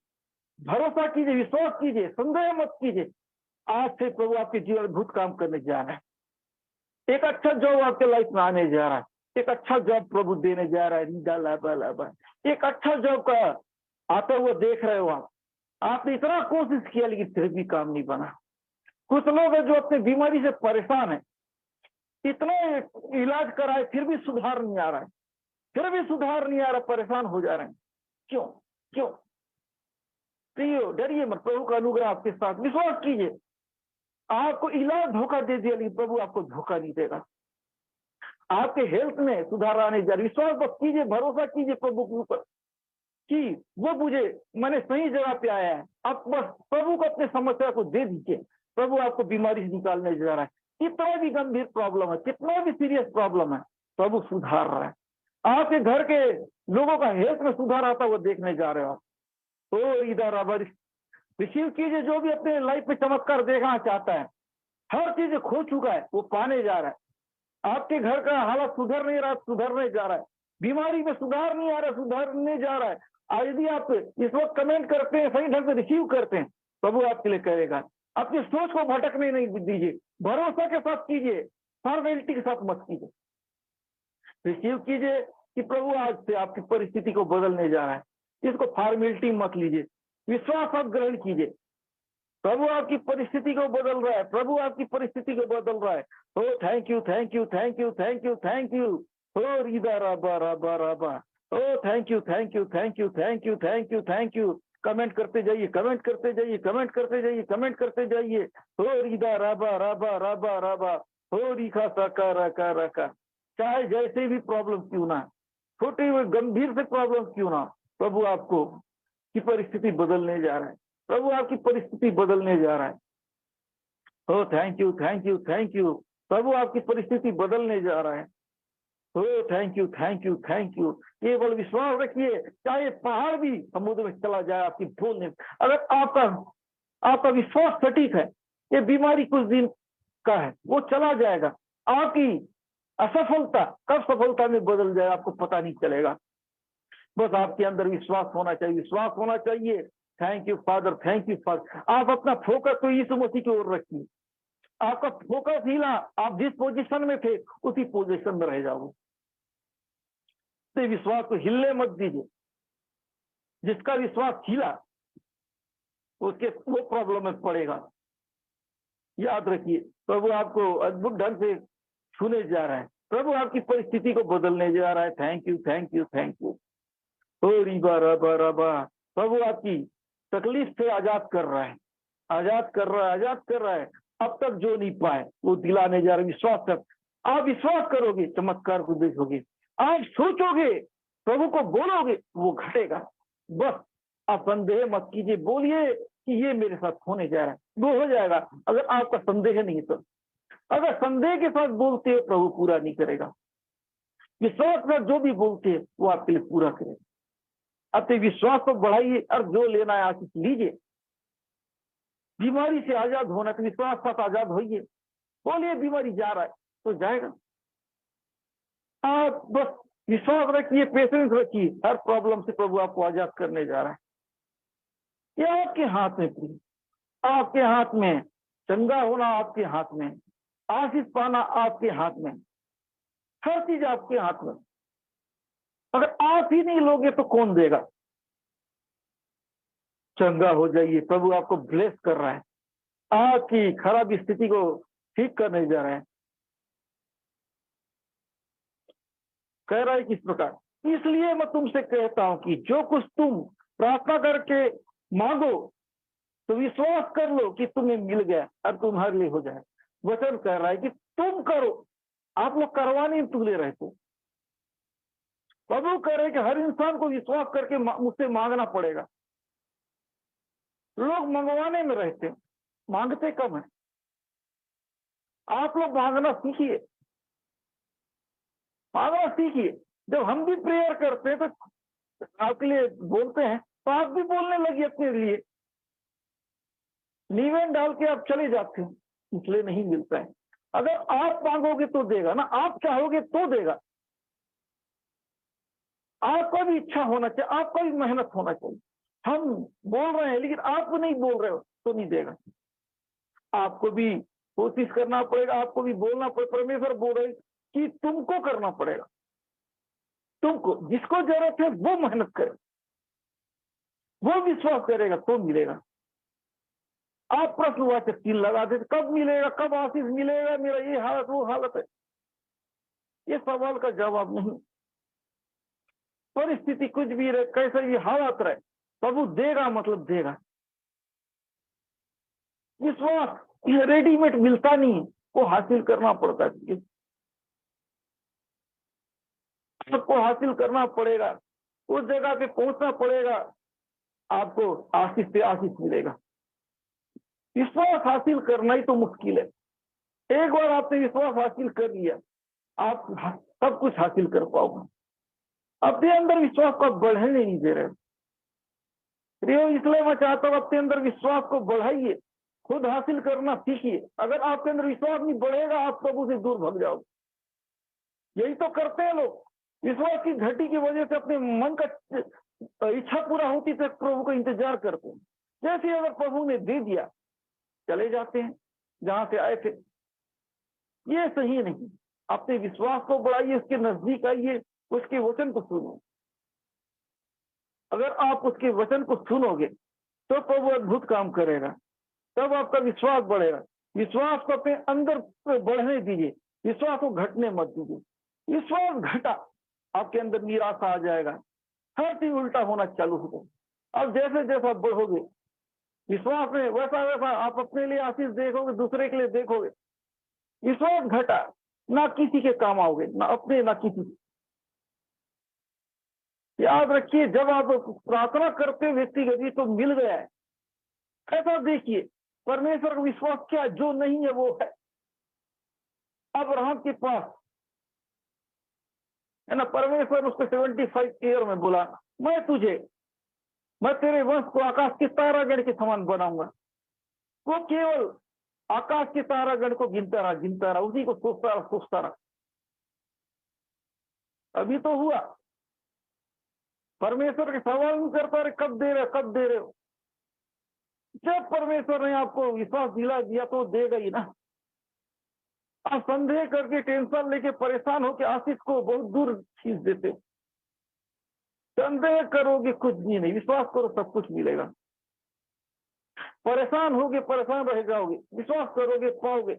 भरोसा कीजिए, विश्वास कीजिए, संदेह मत कीजिए। आज से प्रभु आपके जीवन में अद्भुत काम करने जा रहा है। एक अच्छा जॉब आपके लाइफ में आने जा रहा है। एक अच्छा जॉब प्रभु देने जा रहा है, रीदा लाबा लाबा, एक अच्छा जॉब का आता हुआ देख रहे हो आप। आपने इतना कोशिश किया लेकिन फिर भी काम नहीं बना। कुछ लोग हैं जो अपनी बीमारी से परेशान है, इतना इलाज कराए फिर भी सुधार नहीं आ रहा है, फिर भी सुधार नहीं आ रहा, परेशान हो जा रहे हैं। क्यों? क्यों? प्रियो, डरिए मत, प्रभु का अनुग्रह आपके साथ, विश्वास कीजिए। आपको इलाज धोखा दे दिया लेकिन प्रभु आपको धोखा नहीं देगा। आपके हेल्थ में सुधार आने जा रहा, विश्वास बस कीजिए, भरोसा कीजिए प्रभु के ऊपर कि वो मुझे मैंने सही जगह पे आया है। आप बस प्रभु को अपने समस्या को दे दीजिए, प्रभु आपको बीमारी से निकालने जा रहा है। कितना भी गंभीर प्रॉब्लम है, कितना भी सीरियस प्रॉब्लम है, प्रभु सुधार रहा है। आपके घर के लोगों का हेल्थ में सुधार आता वो देखने जा रहे हो आप। तो इधर रिसीव कीजिए, जो भी अपने लाइफ में चमत्कार देखना चाहता है, हर चीज खो चुका है वो पाने जा रहा है। आपके घर का हालत सुधर नहीं रहा, सुधरने जा रहा है। बीमारी में सुधार नहीं आ रहा, सुधरने जा रहा है। आज यदि आप इस वक्त कमेंट करते हैं, सही ढंग से रिसीव करते हैं, प्रभु आपके लिए करेगा। अपनी सोच को भटकने नहीं दीजिए, भरोसा के साथ कीजिए, फॉर्मेलिटी के साथ मत कीजिए। रिसीव कीजिए कि प्रभु आज से आपकी परिस्थिति को बदलने जा रहा है। इसको फॉर्मेलिटी मत लीजिए, विश्वास आप ग्रहण कीजिए। प्रभु आपकी परिस्थिति को बदल रहा है, प्रभु आपकी परिस्थिति को बदल रहा है। ओ thank you, thank you, thank you, thank you, thank you. ओ रीदा राबा राबा राबा। ओ thank you, thank you, thank you, thank you, thank you, thank you. Comment करते जाइए, कमेंट करते जाइए, कमेंट करते जाइए, कमेंट करते जाइए। ओ रीदा राबा राबा राबा राबा। ओ रीखा साका राका राका। चाहे जैसे भी प्रॉब्लम क्यों ना, छोटे हुए गंभीर से प्रॉब्लम क्यों ना, प्रभु आपको की परिस्थिति बदलने जा रहा है, प्रभु आपकी परिस्थिति बदलने जा रहा है। ओ thank you, thank you, thank you. प्रभु आपकी परिस्थिति बदलने जा रहा है। ओ thank you, thank you, thank you. केवल विश्वास रखिए, चाहे पहाड़ भी समुद्र में चला जाए आपकी बोलने, अगर आपका विश्वास सटीक है, ये बीमारी कुछ दिन का है, वो चला जाएगा। आपकी असफलता कब सफलता में बदल जाए आपको पता नहीं चलेगा। बस आपके अंदर विश्वास होना चाहिए, विश्वास होना चाहिए। Thank you father, thank you father. आप अपना फोकस तो यीशु मसीह की ओर रखिए। आपका फोकस हिला, आप जिस पोजीशन में थे उसी पोजीशन में रह जाओगे। तो विश्वास को हिलने मत दीजिए। जिसका विश्वास हिला उसके वो प्रॉब्लम में पड़ेगा। याद रखिए, प्रभु आपको अद्भुत ढंग से छूने जा रहा है, प्रभु आपकी परिस्थिति को बदलने जा रहा है। Thank you, thank you, thank you. ओ रीबा रबा रबा। प्रभु आपकी तकलीफ से आजाद कर रहा है, आजाद कर रहा है, आजाद कर रहा है। अब तक जो नहीं पाए वो दिलाने जा रहे। विश्वास कर, आप विश्वास करोगे चमत्कार को देखोगे। आप सोचोगे, प्रभु को बोलोगे, वो घटेगा। बस आप संदेह मत कीजिए, बोलिए कि ये मेरे साथ होने जा रहा है, वो हो जाएगा। अगर आपका संदेह नहीं तो, अगर संदेह के साथ बोलते हो प्रभु पूरा नहीं करेगा। विश्वास में जो भी बोलते हैं वो आपके लिए पूरा करेगा। अपने विश्वास को बढ़ाइए और जो लेना है आशीष लीजिए। बीमारी से आजाद होना तो विश्वास साथ आजाद होइए। बोलिए बीमारी जा रहा है तो जाएगा। आप बस विश्वास रखिए, पेशेंस रखिए, हर प्रॉब्लम से प्रभु आपको आजाद करने जा रहा है। ये आपके हाथ में, प्रिय, आपके हाथ में। चंगा होना आपके हाथ में, आशीष पाना आपके हाथ में, हर चीज आपके हाथ में। अगर आप ही नहीं लोगे तो कौन देगा? चंगा हो जाइए, प्रभु आपको ब्लेस कर रहा है, आपकी खराब स्थिति को ठीक करने जा रहा है। कह रहा है किस प्रकार, इसलिए मैं तुमसे कहता हूं कि जो कुछ तुम प्रार्थना करके मांगो तो विश्वास कर लो कि तुम्हें मिल गया और तुम्हारे लिए हो जाए। वचन कह रहा है कि तुम करो, आप लोग करवाने में तुले रहते। प्रभु कह रहे कि हर इंसान को विश्वास करके मुझसे मांगना पड़ेगा। लोग मंगवाने में रहते, मांगते कम है। आप लोग मांगना सीखिए, मांगना सीखिए। जब हम भी प्रेयर करते हैं तो आपके लिए बोलते हैं तो आप भी बोलने लगिए अपने लिए। नीवें डाल के आप चले जाते हैं, इसलिए नहीं मिलता है। अगर आप मांगोगे तो देगा ना, आप चाहोगे तो देगा। आपका भी इच्छा होना चाहिए, आपका भी मेहनत होना चाहिए। हम बोल रहे हैं लेकिन आप नहीं बोल रहे हो तो नहीं देगा। आपको भी कोशिश करना पड़ेगा, आपको भी बोलना पड़ेगा। परमेश्वर बोल रहे कि तुमको करना पड़ेगा। तुमको जिसको जरूरत है वो मेहनत करे, वो विश्वास करेगा तो मिलेगा। आप प्रश्नवाचक चिन्ह लगा देते, कब मिलेगा, कब आशीष मिलेगा, मेरा ये हालत वो हालत है, ये सवाल का जवाब नहीं। परिस्थिति कुछ भी रहे, कैसे भी हालत रहे, प्रभु देगा, मतलब देगा। विश्वास ये रेडीमेड मिलता नहीं, वो हासिल करना पड़ता है, सबको हासिल करना पड़ेगा, उस जगह पे पहुंचना पड़ेगा, आपको आशीष से आशीष मिलेगा। विश्वास हासिल करना ही तो मुश्किल है। एक बार आपने विश्वास हासिल कर लिया, आप सब कुछ हासिल कर पाओगे। अपने अंदर विश्वास को बढ़ने नहीं दे रहे। प्रियो, इसलिए मैं चाहता हूं अपने अंदर विश्वास को बढ़ाइए, खुद हासिल करना सीखिए। अगर आपके अंदर विश्वास नहीं बढ़ेगा, आप प्रभु से दूर भाग जाओगे। यही तो करते हैं लोग, विश्वास की घटी की वजह से अपने मन का इच्छा पूरा होती तो प्रभु का इंतजार करते हैं। जैसे अगर प्रभु ने दे दिया, चले जाते हैं जहां से आए थे। ये सही नहीं। अपने विश्वास को बढ़ाइए, उसके नजदीक आइए, उसके वचन को सुनो। अगर आप उसके वचन को सुनोगे तो प्रभु अद्भुत काम करेगा, तब आपका विश्वास बढ़ेगा। विश्वास को अपने अंदर बढ़ने दीजिए, विश्वास को घटने मत दीजिए। विश्वास घटा, आपके अंदर निराशा आ जाएगा, हर चीज उल्टा होना चालू होगा। अब जैसे जैसा बढ़ोगे विश्वास में, वैसा वैसा आप अपने लिए आशीष देखोगे, दूसरे के लिए देखोगे। विश्वास घटा, ना किसी के काम आओगे, ना अपने ना किसी के। याद रखिए, जब आप प्रार्थना करते हो व्यक्तिगत तो मिल गया है, ऐसा देखिए। परमेश्वर का विश्वास क्या जो नहीं है वो है। अब्राहम के पास है ना, परमेश्वर उसको 75 ईयर में बोला, मैं तेरे वंश को आकाश के तारागण के समान बनाऊंगा। वो केवल आकाश के तारागण को गिनता रहा, उसी को सोचता रहा। अभी तो हुआ, परमेश्वर के सवाल नहीं करता रहे, कब दे रहे हो। जब परमेश्वर ने आपको विश्वास दिला दिया तो देगा ही ना। आप संदेह करके, टेंशन लेके, परेशान होकर आशीष को बहुत दूर खींच देते हो। संदेह करोगे कुछ भी नहीं, विश्वास करो सब कुछ मिलेगा। परेशान होगे, परेशान रह जाओगे, विश्वास करोगे पाओगे।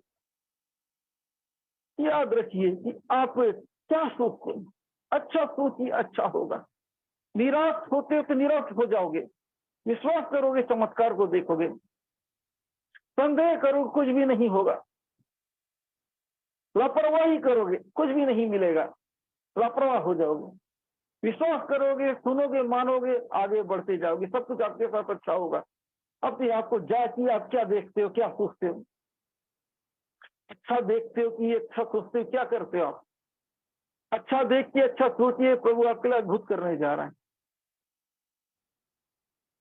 याद रखिए कि आप क्या सोचते हैं, अच्छा सोचिए, अच्छा होगा। निराश होते हो तो निराश हो जाओगे, विश्वास करोगे चमत्कार को देखोगे। संदेह करोगे कुछ भी नहीं होगा, लापरवाही करोगे कुछ भी नहीं मिलेगा, लापरवाह हो जाओगे। विश्वास करोगे, सुनोगे, मानोगे, आगे बढ़ते जाओगे, सब कुछ आपके साथ अच्छा होगा। अपने आप को जांचिए, आप क्या देखते हो, क्या सोचते हो। अच्छा देखते हो कि अच्छा सोचते हो, क्या करते हो आप। अच्छा देखिए, अच्छा सोचिए, प्रभु आपके लिए अद्भुत करने जा रहा है।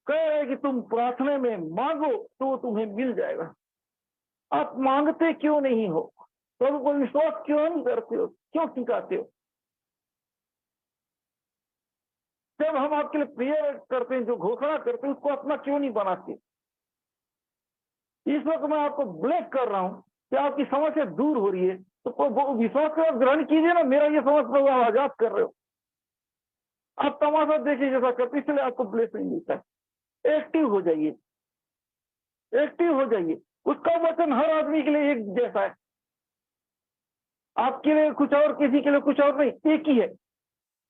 कह रहे कि तुम प्रार्थना में मांगो तो तुम्हें मिल जाएगा। आप मांगते क्यों नहीं हो, प्रभु को विश्वास क्यों नहीं करते हो, क्यों सिखाते हो। जब हम आपके लिए प्रेयर करते हैं, जो घोषणा करते हैं, उसको अपना क्यों नहीं बनाते। इस वक्त मैं आपको ब्लेस कर रहा हूं कि आपकी समस्या दूर हो रही है, तो विश्वास को ग्रहण कीजिए ना। मेरा ये समझ प्रभु आप आजाद कर रहे हो। आप तमाशा देखिए जैसा करते, इसलिए आपको ब्लेसिंग मिलता है। एक्टिव हो जाइए, एक्टिव हो जाइए। उसका वचन हर आदमी के लिए एक जैसा है। आपके लिए कुछ और, किसी के लिए कुछ और नहीं, एक ही है,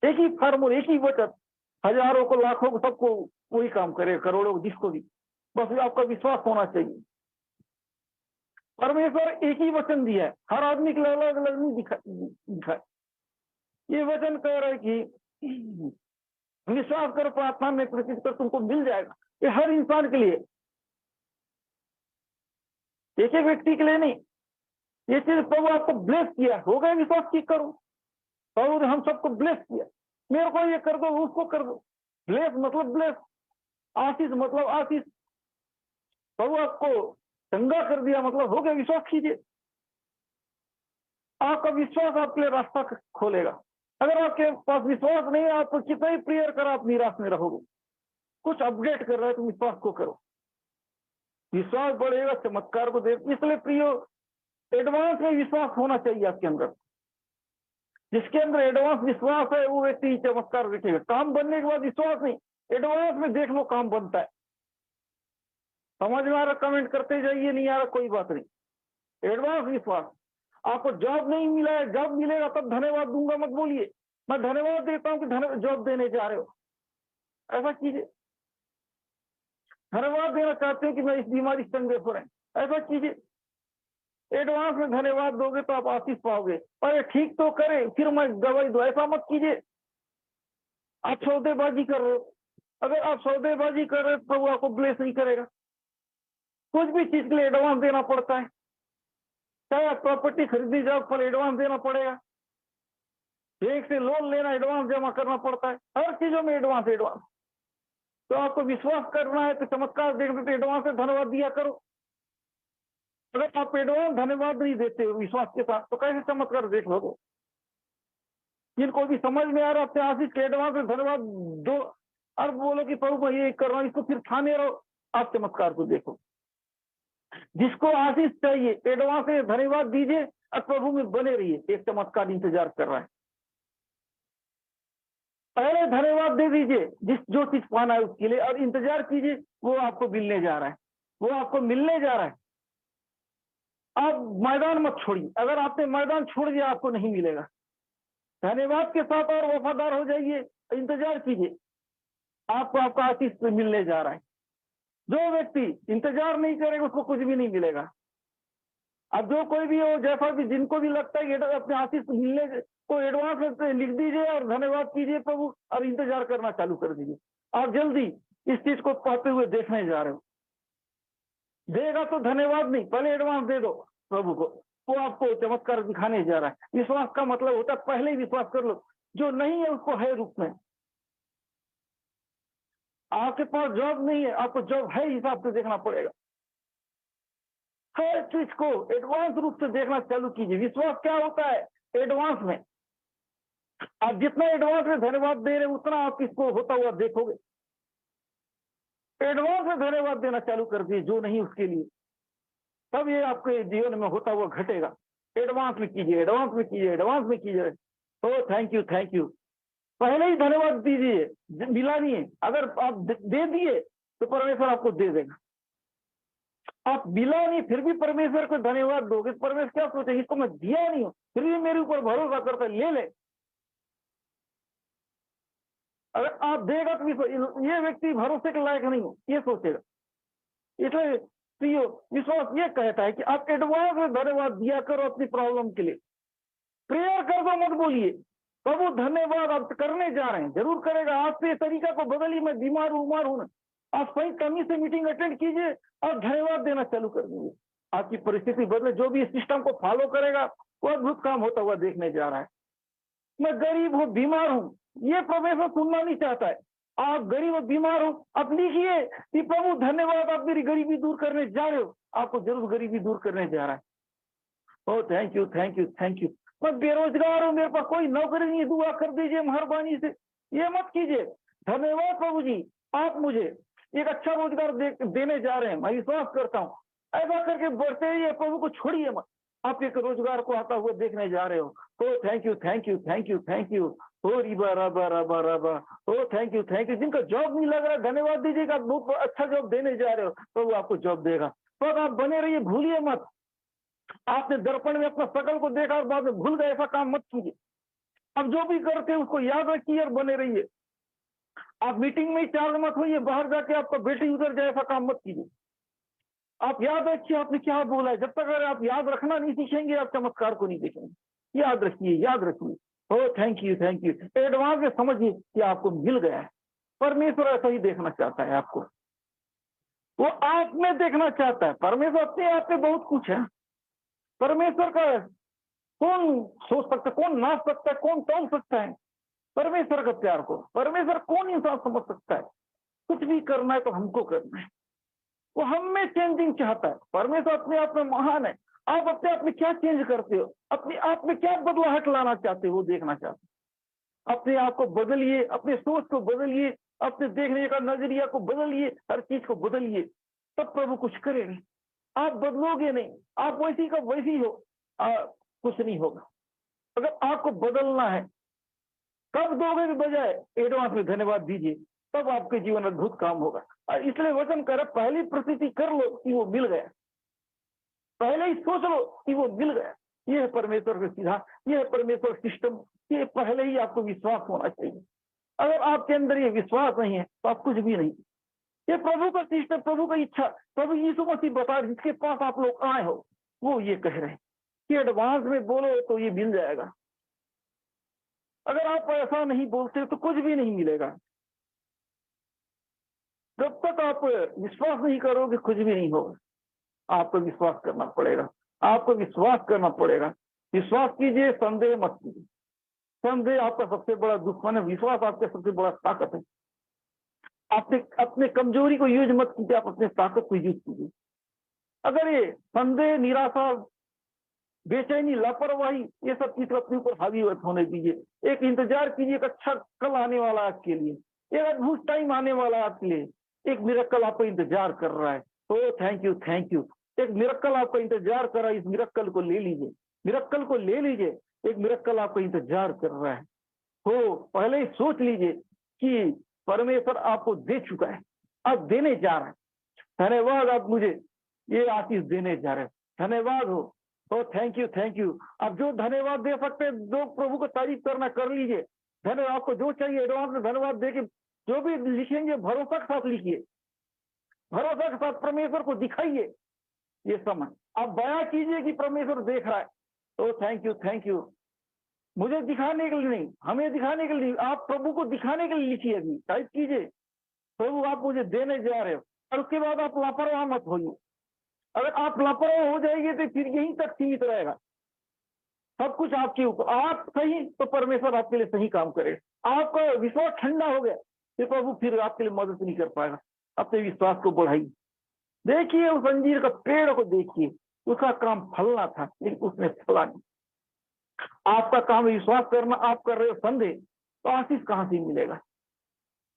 एक ही फार्मूला, एक ही वचन। हजारों को, लाखों को, सबको वही काम करे, करोड़ों को, जिसको भी। बस आपका विश्वास होना चाहिए। परमेश्वर एक ही वचन दिया है, हर आदमी के लिए अलग अलग नहीं दिखा। ये वचन कह रहा है कि विश्वास करो, प्रार्थना में प्रतीत कर, तुमको मिल जाएगा। ये हर इंसान के लिए, एक एक व्यक्ति के लिए नहीं। ये चीज प्रभु आपको ब्लेस किया, हो गया विश्वास की करो। प्रभु ने हम सबको ब्लेस किया, मेरे को ये कर दो, उसको कर दो। ब्लेस मतलब ब्लेस, आशीष मतलब आशीष। प्रभु आपको चंगा कर दिया, मतलब हो गया। विश्वास कीजिए, आपका विश्वास आपके लिए रास्ता खोलेगा। अगर आपके पास विश्वास नहीं है, आप कितना ही प्रेयर करो, आप निराश में रहोगे। कुछ अपडेट कर रहे हो तो विश्वास को करो, विश्वास बढ़ेगा, चमत्कार को देख। इसलिए प्रियो, एडवांस में विश्वास होना चाहिए आपके अंदर। जिसके अंदर एडवांस विश्वास है वो व्यक्ति चमत्कार देखेगा। काम बनने के बाद विश्वास नहीं, एडवांस में देख लो काम बनता है। समझ में आ रहा? कमेंट करते जाइए, नहीं आ रहा कोई बात नहीं। एडवांस विश्वास। आपको जॉब नहीं मिला है, जॉब मिलेगा तब धन्यवाद दूंगा मत बोलिए, मैं धन्यवाद देता हूं कि जॉब देने जा रहे हो, ऐसा कीजिए। धन्यवाद देना चाहते हो कि मैं इस बीमारी से चंगे हो रहे हैं, ऐसा कीजिए। एडवांस में धन्यवाद दोगे तो आप आशीष पाओगे। अरे ठीक तो करे फिर मैं दवाई दो, ऐसा मत कीजिए। आप सौदेबाजी कर रहे हो, अगर आप सौदेबाजी कर रहे हो तो वो आपको ब्लेस नहीं करेगा। कुछ भी चीज के लिए एडवांस देना पड़ता है, चाहे आप प्रॉपर्टी खरीदनी जाओ पर एडवांस देना पड़ेगा, बैंक से लोन लेना एडवांस जमा करना पड़ता है, हर चीजों में एडवांस। तो आपको विश्वास करना है तो चमत्कार देखते तो एडवांस से धन्यवाद दिया करो। अगर आप एडवांस धन्यवाद नहीं देते हो विश्वास के साथ तो कैसे चमत्कार देख लोगे? जिनको भी समझ में आ रहा है अपने आशीष के एडवांस में धन्यवाद दो और बोलो कि प्रभु मैं ये कर रहा हूं, इसको फिर खाने रहो, आप चमत्कार को देखो। जिसको आशीष चाहिए एडवांस में धन्यवाद दीजिए और प्रभु में बने रहिए, एक चमत्कार इंतजार कर रहा है। पहले धन्यवाद दे दीजिए जो चीज पाना है उसके लिए, और इंतजार कीजिए वो आपको मिलने जा रहा है, वो आपको मिलने जा रहा है। आप मैदान मत छोड़िए, अगर आपने मैदान छोड़ दिया आपको नहीं मिलेगा। धन्यवाद के साथ और वफादार हो जाइए, इंतजार कीजिए, आपको आपका आशीष मिलने जा रहा है। जो व्यक्ति इंतजार नहीं करेगा उसको कुछ भी नहीं मिलेगा। अब जो कोई भी हो, जैसा भी, जिनको भी लगता है अपने आशीष मिलने को एडवांस में लिख दीजिए और धन्यवाद कीजिए प्रभु, और इंतजार करना चालू कर दीजिए। आप जल्दी इस चीज को पाते हुए देखने जा रहे हो। देगा तो धन्यवाद नहीं, पहले एडवांस दे दो प्रभु को, वो आपको चमत्कार दिखाने जा रहा है। विश्वास का मतलब होता है पहले ही विश्वास कर लो, जो नहीं है उसको है रूप में। आपके पास जॉब नहीं है, आपको जॉब है हिसाब से देखना पड़ेगा। हर चीज को एडवांस रूप से देखना चालू कीजिए। विश्वास क्या होता है? एडवांस में आप जितना एडवांस में धन्यवाद दे रहे उतना आप इसको होता हुआ देखोगे। एडवांस में धन्यवाद देना चालू कर दिए जो नहीं उसके लिए, तब ये आपके जीवन में होता हुआ घटेगा। एडवांस में कीजिए, एडवांस में कीजिए, एडवांस में कीजिए। तो थैंक यू, थैंक यू, पहले ही धन्यवाद दीजिए, मिला नहीं है। अगर आप दे दिए तो परमेश्वर आपको दे देगा। आप मिला नहीं फिर भी परमेश्वर को धन्यवाद दोगे, परमेश्वर क्या सोचेगा, इसको मैं दिया नहीं हूं फिर भी मेरे ऊपर भरोसा करता है, ले ले। अगर आप देगा तो ये व्यक्ति भरोसे के लायक नहीं हो, ये सोचेगा। इसलिए प्रियो, विश्वास ये कहता है कि आप एडवांस में धन्यवाद दिया करो अपनी प्रॉब्लम के लिए। प्रेयर कर दो, मत बोलिए प्रभु धन्यवाद आप करने जा रहे हैं, जरूर करेगा। आज से तरीका को बदलिए, मैं बीमार हूं ना, आप सही कमी से मीटिंग अटेंड कीजिए और धन्यवाद देना चालू कर दीजिए, आपकी परिस्थिति बदले। जो भी इस सिस्टम को फॉलो करेगा वो अद्भुत काम होता हुआ देखने जा रहा है। मैं गरीब हूं, बीमार हूं, ये परमेश्वर सुनना नहीं चाहता है। आप गरीब और बीमार हो, आप लिखिए कि प्रभु धन्यवाद आप मेरी गरीबी दूर करने जा रहे हो, आपको जरूर गरीबी दूर करने जा रहा है। ओ thank you, thank you, thank you. मैं बेरोजगार हूं, मेरे पास कोई नौकरी नहीं, दुआ कर दीजिए मेहरबानी से, ये मत कीजिए। धन्यवाद प्रभु जी, आप मुझे एक अच्छा रोजगार देने जा रहे हैं, मैं विश्वास करता हूँ। ऐसा करके बढ़ते ही प्रभु को छोड़िए मत, आप एक रोजगार को आता हुआ देखने जा रहे हो। तो thank you, thank you, thank you, thank you. ओ रिबा रबा रबा रबा, ओ थैंक यू, थैंक यू। जिनका जॉब नहीं लग रहा धन्यवाद दीजिएगा, बहुत अच्छा जॉब देने जा रहे हो, प्रभु आपको जॉब देगा। तो आप बने रहिए, भूलिए मत। आपने दर्पण में अपना शकल को देखा और बाद में भूल गए, ऐसा काम मत कीजिए। अब जो भी करते हैं उसको याद रखिए और बने रहिए। आप मीटिंग में ही चार्ज मत होइए, बाहर जाके आपका बेटी उधर जाए, ऐसा काम मत कीजिए। आप याद रखिए आपने क्या बोला है। जब तक अगर आप याद रखना नहीं सीखेंगे आप चमत्कार को नहीं देखेंगे। याद रखिए, याद रखिए। ओ thank you, thank you. Advance में समझिए कि आपको मिल गया है। परमेश्वर ऐसा ही देखना चाहता है आपको, वो आप में देखना चाहता है। परमेश्वर अपने आप में बहुत कुछ है। परमेश्वर का कौन सोच सकता है, कौन नाच सकता है, कौन तोल सकता है परमेश्वर का प्यार को? परमेश्वर कौन इंसान समझ सकता है? कुछ भी करना है तो हमको करना है, वो हम में चेंजिंग चाहता है। परमेश्वर अपने आप में महान है। आप अपने आप में क्या चेंज करते हो, अपने आप में क्या बदलाहट लाना चाहते हो, वो देखना चाहते हो। अपने आप को बदलिए, अपने सोच को बदलिए, अपने देखने का नजरिया को बदलिए, हर चीज को बदलिए, तब प्रभु कुछ करेंगे। आप बदलोगे नहीं, आप वैसी का वैसी हो, कुछ नहीं होगा। अगर आपको बदलना है, कब दोगे की बजाय एडवांस में धन्यवाद दीजिए, तब आपके जीवन अद्भुत काम होगा। और इसलिए वचन कह रहा, पहली प्रतीति कर लो कि वो मिल गया, पहले ही सोच लो कि वो मिल गया। ये है परमेश्वर का सीधा, ये है परमेश्वर सिस्टम, ये पहले ही आपको विश्वास होना चाहिए। अगर आपके अंदर ये विश्वास नहीं है तो आप कुछ भी नहीं। ये प्रभु का सिस्टम, प्रभु का इच्छा, प्रभु यीशु मसीह बता, जिसके पास आप लोग आए हो, वो ये कह रहे हैं कि एडवांस में बोलो तो ये मिल जाएगा। अगर आप ऐसा नहीं बोलते तो कुछ भी नहीं मिलेगा। जब तक आप विश्वास नहीं करोगे कुछ भी नहीं होगा। आपको विश्वास करना पड़ेगा, आपको विश्वास करना पड़ेगा। विश्वास कीजिए, संदेह मत कीजिए। संदेह आपका सबसे बड़ा दुश्मन है, विश्वास आपका सबसे बड़ा ताकत है। आपने अपने कमजोरी को यूज मत कीजिए, आप अपने ताकत को यूज कीजिए। अगर ये संदेह, निराशा, बेचैनी, लापरवाही, ये सब चीज अपने ऊपर हावी होने दीजिए। एक इंतजार कीजिए, एक अच्छा कल आने वाला है आपके लिए, एक अद्भुत टाइम आने वाला है आपके लिए, एक मिरेकल आपको इंतजार कर रहा है। तो थैंक यू, थैंक यू। एक मिरेकल आपको इंतजार कर रहा है, इस मिरेकल को ले लीजिए, मिरेकल को ले लीजिए। एक मिरेकल आपको इंतजार कर रहा है। तो पहले ही सोच लीजिए कि परमेश्वर आपको दे चुका है, अब देने जा रहा है। धन्यवाद, आप मुझे ये आशीष देने जा रहे हैं, धन्यवाद हो। तो थैंक यू, थैंक यू। आप जो धन्यवाद दे सकते हैं, जो प्रभु को तारीफ करना कर लीजिए। धन्यवाद, आपको जो चाहिए एडवांस में धन्यवाद देके जो भी लिखेंगे भरोसा के साथ लिखिए, भरोसा के साथ परमेश्वर को दिखाइए। ये समय आप बयां कीजिए कि परमेश्वर देख रहा है। तो थैंक यू, थैंक यू। मुझे दिखाने के लिए नहीं, हमें दिखाने के लिए, आप प्रभु को दिखाने के लिए लिखिए, अभी टाइप कीजिए, प्रभु आप मुझे देने जा रहे हो। और उसके बाद आप लापरवाह मत होइए। अगर आप लापरवाह हो जाएंगे तो फिर यहीं तक सीमित रहेगा, सब कुछ आपके ऊपर। आप सही तो परमेश्वर आपके लिए सही काम करे। आपका विश्वास ठंडा हो गया तो प्रभु फिर आपके लिए मदद नहीं कर पाएगा। अपने विश्वास को बढ़ाइए। देखिए उस अंजीर का पेड़ को देखिए, उसका काम फलना था लेकिन उसने फला नहीं। आपका काम विश्वास करना, आप कर रहे हो संदेह, तो आशीष कहां से मिलेगा?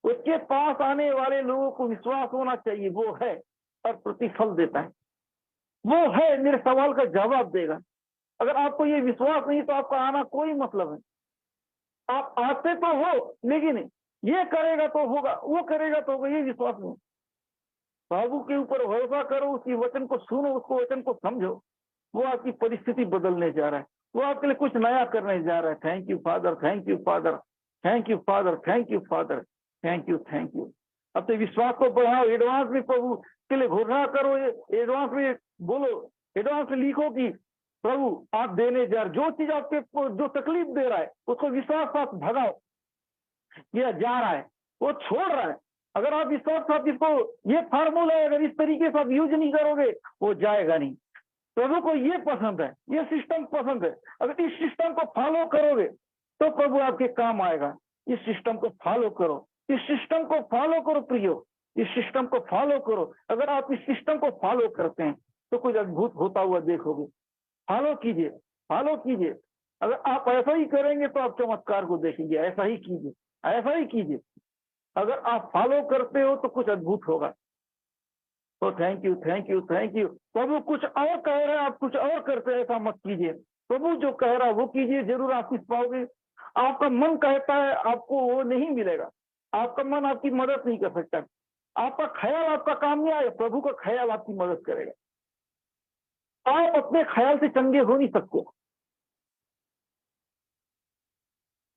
उसके पास आने वाले लोगों को विश्वास होना चाहिए, वो है और प्रतिफल देता है, वो है, मेरे सवाल का जवाब देगा। अगर आपको ये विश्वास नहीं तो आपका आना कोई मतलब है। आप आते तो हो लेकिन ये करेगा तो होगा, वो करेगा तो होगा, ये विश्वास नहीं। प्रभु के ऊपर भरोसा करो, उसकी वचन को सुनो, उसको वचन को समझो। वो आपकी परिस्थिति बदलने जा रहा है, वो आपके लिए कुछ नया करने जा रहा है। Thank you father, thank you father, thank you father, thank you father, thank you, thank you. अपने विश्वास को बढ़ाओ, एडवांस में प्रभु के लिए घोषणा करो, एडवांस में बोलो, एडवांस में लिखो कि प्रभु आप देने जा रहे, जो चीज आपके जो तकलीफ दे रहा है उसको विश्वास साथ भगाओ। यह जा रहा है, वो छोड़ रहा है। अगर आप विश्वास साथ इसको, ये फार्मूला है, अगर इस तरीके से आप यूज नहीं करोगे वो जाएगा नहीं। प्रभु को ये पसंद है, ये सिस्टम पसंद है। अगर इस सिस्टम को फॉलो करोगे तो प्रभु आपके काम आएगा। इस सिस्टम को फॉलो करो, इस सिस्टम को फॉलो करो प्रियो, इस सिस्टम को फॉलो करो। अगर आप इस सिस्टम को फॉलो करते हैं तो कुछ अद्भुत होता हुआ देखोगे। फॉलो कीजिए, फॉलो कीजिए। अगर आप ऐसा ही करेंगे तो आप चमत्कार को देखेंगे। ऐसा ही कीजिए, ऐसा ही कीजिए। अगर आप फॉलो करते हो तो कुछ अद्भुत होगा। तो thank you, thank you, thank you. प्रभु कुछ और कह रहे हैं, आप कुछ और करते हैं, ऐसा मत कीजिए। प्रभु जो कह रहा है वो कीजिए, जरूर आप कुछ पाओगे। आपका मन कहता है आपको वो नहीं मिलेगा, आपका मन आपकी मदद नहीं कर सकता। आपका ख्याल आपका काम नहीं आएगा, प्रभु का ख्याल आपकी मदद करेगा। आप अपने ख्याल से चंगे हो नहीं सकते।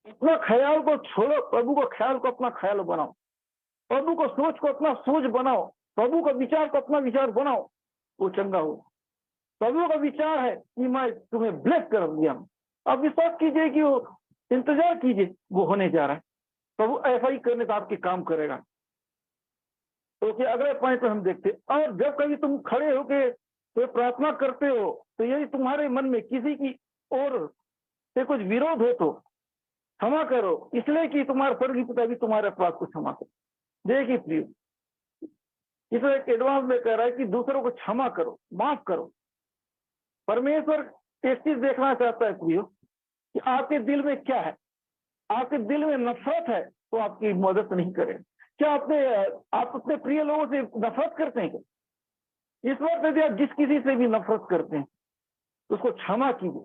अपना ख्याल को छोड़ो, प्रभु का ख्याल को अपना ख्याल बनाओ, प्रभु को सोच को अपना सोच बनाओ, प्रभु का विचार को अपना विचार बनाओ, वो चंगा हो। प्रभु का विचार है कि मैं तुम्हें ब्लेस कर दिया। आप विश्वास कीजिए कि वो, इंतजार कीजिए, वो होने जा रहा है। प्रभु ऐसा ही करने का आपके काम करेगा। तो कि अगले पॉइंट पर हम देखते, और जब कभी तुम खड़े होके तो प्रार्थना करते हो तो यदि तुम्हारे मन में किसी की ओर से कुछ विरोध हो तो क्षमा करो, इसलिए कि तुम्हारा स्वर्गीय पिता भी तुम्हारे अपराध को क्षमा करो। देखिए प्रिय, इसमें एक एडवांस में कह रहा है कि दूसरों को क्षमा करो, माफ करो। परमेश्वर एक चीज देखना चाहता है प्रियो कि आपके दिल में क्या है। आपके दिल में नफरत है तो आपकी मदद नहीं करे। क्या आप अपने प्रिय लोगों से नफरत करते हैं? इस वक्त यदि आप जिस किसी से भी नफरत करते हैं उसको क्षमा कीजिए।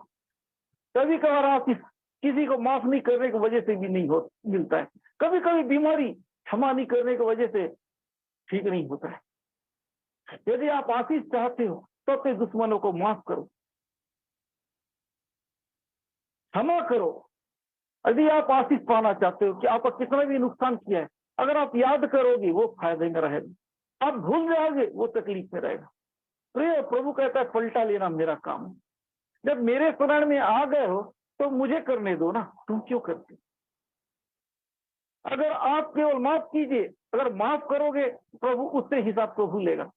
कभी कभार आप किसी को माफ नहीं करने की वजह से भी नहीं हो मिलता है। कभी कभी बीमारी क्षमा नहीं करने की वजह से ठीक नहीं होता है। यदि आप आशीष चाहते हो तो अपने दुश्मनों को माफ करो, क्षमा करो। यदि आप आशीष पाना चाहते हो कि आपका कितना भी नुकसान किया है, अगर आप याद करोगे वो फायदे में रहेगा, आप भूल जाओगे वो तकलीफ में रहेगा। प्रिय, प्रभु कहता है पलटा लेना मेरा काम है। जब मेरे शरण में आ गए हो तो मुझे करने दो ना, तुम क्यों करते? अगर आप केवल माफ कीजिए, अगर माफ करोगे प्रभु उससे हिसाब प्रभु लेगा।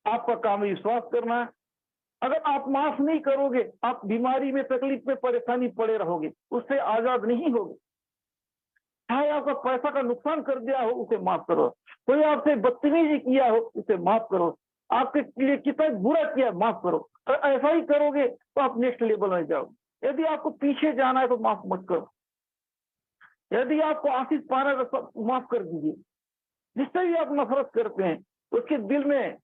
आपका काम विश्वास करना है। अगर आप माफ नहीं करोगे, आप बीमारी में, तकलीफ में, परेशानी पड़े रहोगे, उससे आजाद नहीं होगे। चाहे आपका पैसा का नुकसान कर दिया हो, उसे माफ करो। कोई आपसे बदतमीजी किया हो, उसे माफ करो। आपके लिए कितना बुरा किया, माफ करो। और ऐसा ही करोगे तो आप नेक्स्ट लेवल में जाओगे। यदि आपको पीछे जाना है तो माफ मत करो। यदि आपको आशीष पाना है तो माफ कर दीजिए। जिससे भी आप नफरत करते हैं उसके दिल में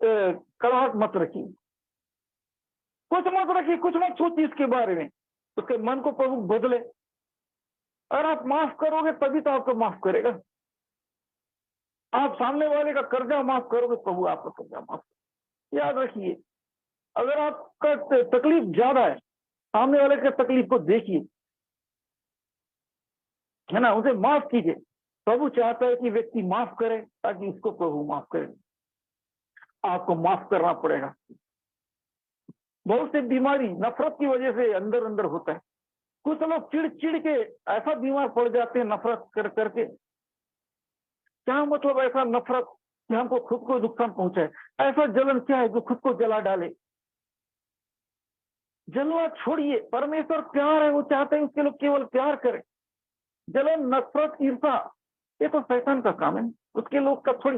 कड़वाहट मत रखिए, कुछ मत रखिए, कुछ मत सोचिए इसके बारे में। उसके मन को प्रभु बदले। अगर आप माफ करोगे तभी तो आपको माफ करेगा। आप सामने वाले का कर्जा माफ करोगे, प्रभु आपका कर्जा माफ करेगा। याद रखिए, अगर आपका तकलीफ ज्यादा है, सामने वाले के तकलीफ को देखिए, है ना, उसे माफ कीजिए। प्रभु चाहता है कि व्यक्ति माफ करे ताकि उसको प्रभु माफ करे। आपको माफ करना पड़ेगा। बहुत से बीमारी नफरत की वजह से अंदर अंदर होता है। कुछ लोग चिड़ के ऐसा बीमार पड़ जाते हैं नफरत कर करके। क्या मतलब ऐसा नफरत कि हमको खुद को नुकसान पहुंचाए? ऐसा जलन क्या है जो खुद को जला डाले? जलना छोड़िए। परमेश्वर प्यार है, वो चाहते हैं उसके लोग केवल प्यार करें। जलन, नफरत, ईर्षा, ये तो शैतान का काम है, उसके लोग का थोड़ी।